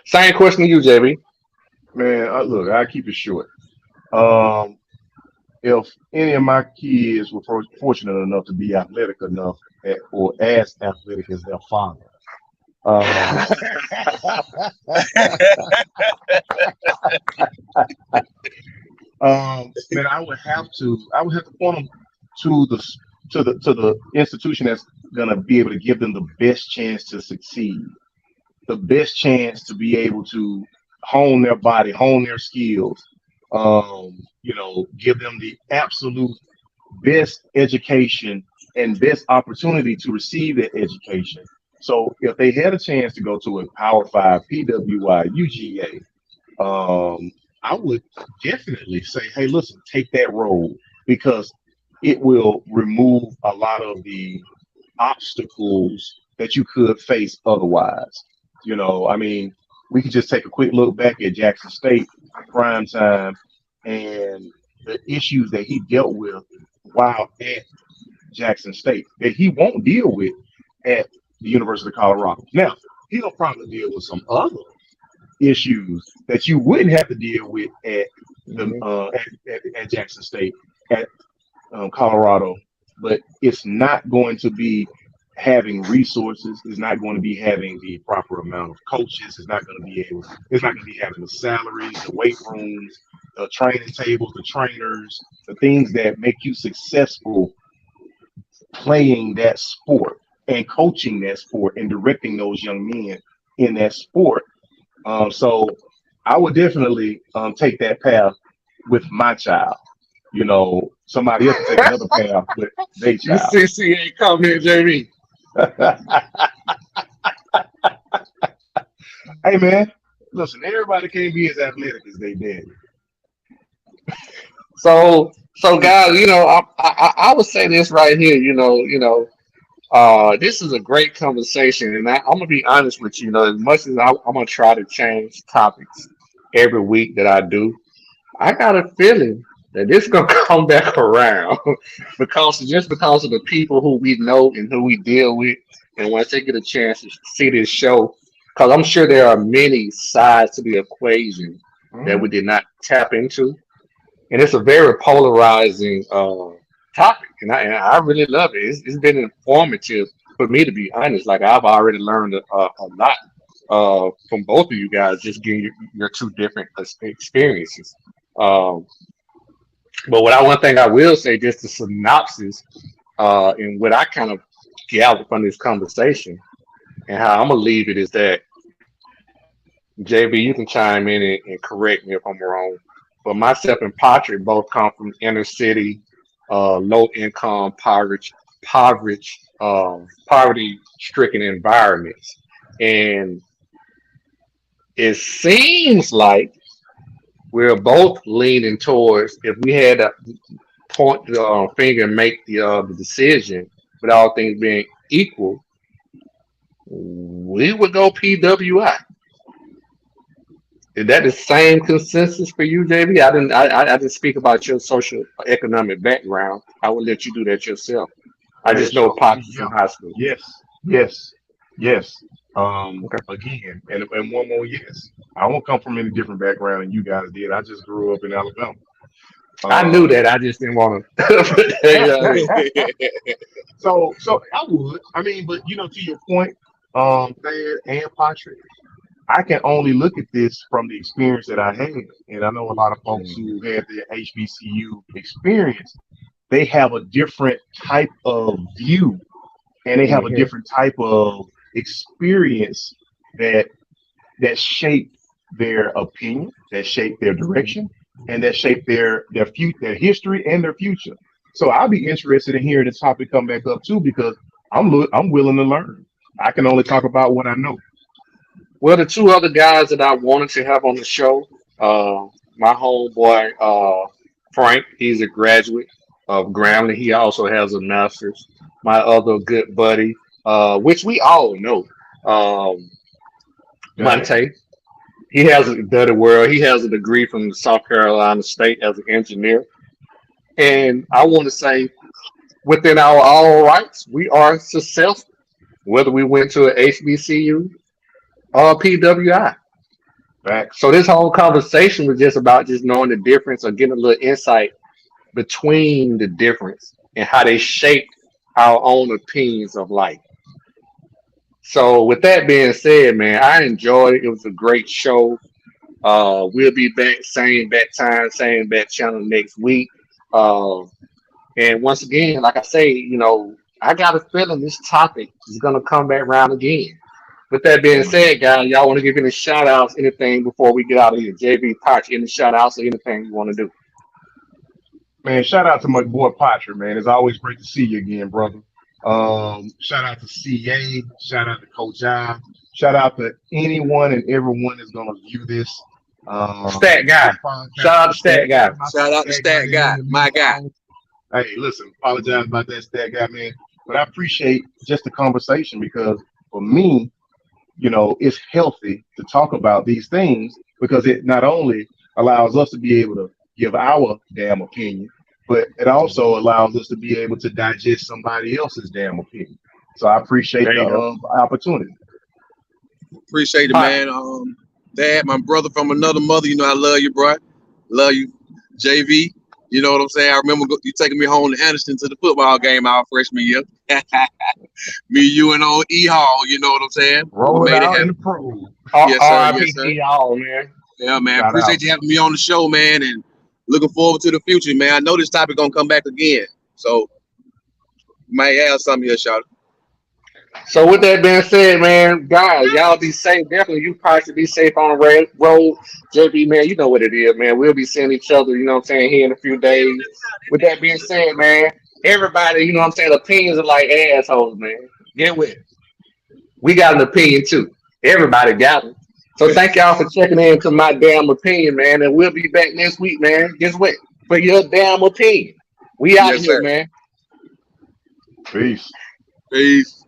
Same question to you, JB. Man, look, I keep it short. Um, if any of my kids were fortunate enough to be athletic enough or as athletic as their father, um, man, I would have to point them to the institution that's gonna be able to give them the best chance to succeed, the best chance to be able to hone their body, hone their skills, give them the absolute best education and best opportunity to receive that education. So if they had a chance to go to a Power Five, PWI, UGA, I would definitely say, hey, listen, take that road because it will remove a lot of the obstacles that you could face otherwise. I mean, we could just take a quick look back at Jackson State prime time and the issues that he dealt with while at Jackson State that he won't deal with at the University of Colorado. Now, he'll probably deal with some other issues that you wouldn't have to deal with at the Mhm. at Jackson State, at Colorado, but it's not going to be having resources. It's not going to be having the proper amount of coaches. It's not going to be having the salaries, the weight rooms, the training tables, the trainers, the things that make you successful playing that sport and coaching that sport and directing those young men in that sport. So I would definitely take that path with my child. Somebody else can take another path with their You child. CCA comment, JB. Hey man, listen, everybody can't be as athletic as they did. So guys, I would say this right here. This is a great conversation, and I'm gonna be honest with you. As much as I'm gonna try to change topics every week that I do, I got a feeling that this gonna come back around because of the people who we know and who we deal with, and once they get a chance to see this show, because I'm sure there are many sides to the equation that Mhm. we did not tap into, and it's a very polarizing topic, and I really love it. It's been informative for me, to be honest. Like I've already learned a lot from both of you guys, just getting your two different experiences. Um, but one thing I will say, just the synopsis. And what I kind of gathered from this conversation and how I'm gonna leave it is that JB, you can chime in and correct me if I'm wrong. But myself and Patrick both come from inner city, low income, poverty stricken environments, and it seems like we're both leaning towards if we had to point the finger and make the decision, with all things being equal, we would go PWI. Is that the same consensus for you, JB? I didn't speak about your social economic background. I would let you do that yourself. I Man, just know so pockets yeah, from high school. yes, yes, yes. Okay. Again, and one more yes. I won't come from any different background than you guys did. I just grew up in Alabama. I knew Um, that. I just didn't want to. You know what I mean? so I would. I mean, but to your point, Thad and Patrick, I can only look at this from the experience that I had, and I know a lot of folks Mhm, who had the HBCU experience. They have a different type of view, and they have a mhm, different type of experience that shape their opinion, that shape their mhm. direction, and that shape their history and their future. So I'll be interested in hearing this topic come back up too because I'm willing to learn. I can only talk about what I know. Well, the two other guys that I wanted to have on the show, uh, my homeboy Frank, he's a graduate of Grambling. He also has a master's. My other good buddy, which we all know, um, Got it. Monte. He has a better world. He has a degree from South Carolina State as an engineer. And I want to say, within our all rights, we are successful, whether we went to a HBCU or PWI. Facts. So this whole conversation was just about just knowing the difference or getting a little insight between the difference and how they shaped our own opinions of life. So with that being said, man, I enjoyed it. It was a great show. We'll be back, same bat time, same bat channel next week. Uh, and once again, like I say, I got a feeling this topic is gonna come back around again. With that being Mhm. said, guys, y'all want to give any shout outs, anything before we get out of here? JB Potch, any shout outs or anything you want to do? Man, shout out to my boy Patrick, man. It's always great to see you again, brother. Shout out to CA, shout out to Coach I, shout out to anyone and everyone that's gonna view Stat guy. this podcast. Shout out to Stat Stat guy, guy. my Shout out to stat guy Stat that Guy, handed me my the guy. phone. Hey, listen, apologize about that stat guy, man. But I appreciate just the conversation because for me, it's healthy to talk about these things because it not only allows us to be able to give our damn opinion, but it also allows us to be able to digest somebody else's damn opinion. So I appreciate There the you go. opportunity. Appreciate it, Potch. man. Dad, my brother from another mother. I love you, bro. Love you, JV. You know what I'm saying? I remember you taking me home to Anderson to the football game our freshman year. Me, you, and on E Hall. You know what I'm saying? We Rolling made it out in happen. the pro. Yes, sir. Yes, RIP to sir. y'all, man. Yeah, man. Shout out. Appreciate you having me on the show, man, and looking forward to the future, man. I know this topic gonna come back again, so you might have something here, shout. So with that being said, man, guys, y'all be safe. Definitely, you probably should be safe on the road. JB, man, you know what it is, man. We'll be seeing each other, you know what I'm saying, here in a few days. With that being said, man, everybody, you know what I'm saying, opinions are like assholes, man. Get with it. We got an opinion too. Everybody got it. So thank y'all for checking in to my damn opinion, man. And we'll be back next week, man. Guess what? For your damn opinion. We out of Yes, here, sir. man. Peace. Peace.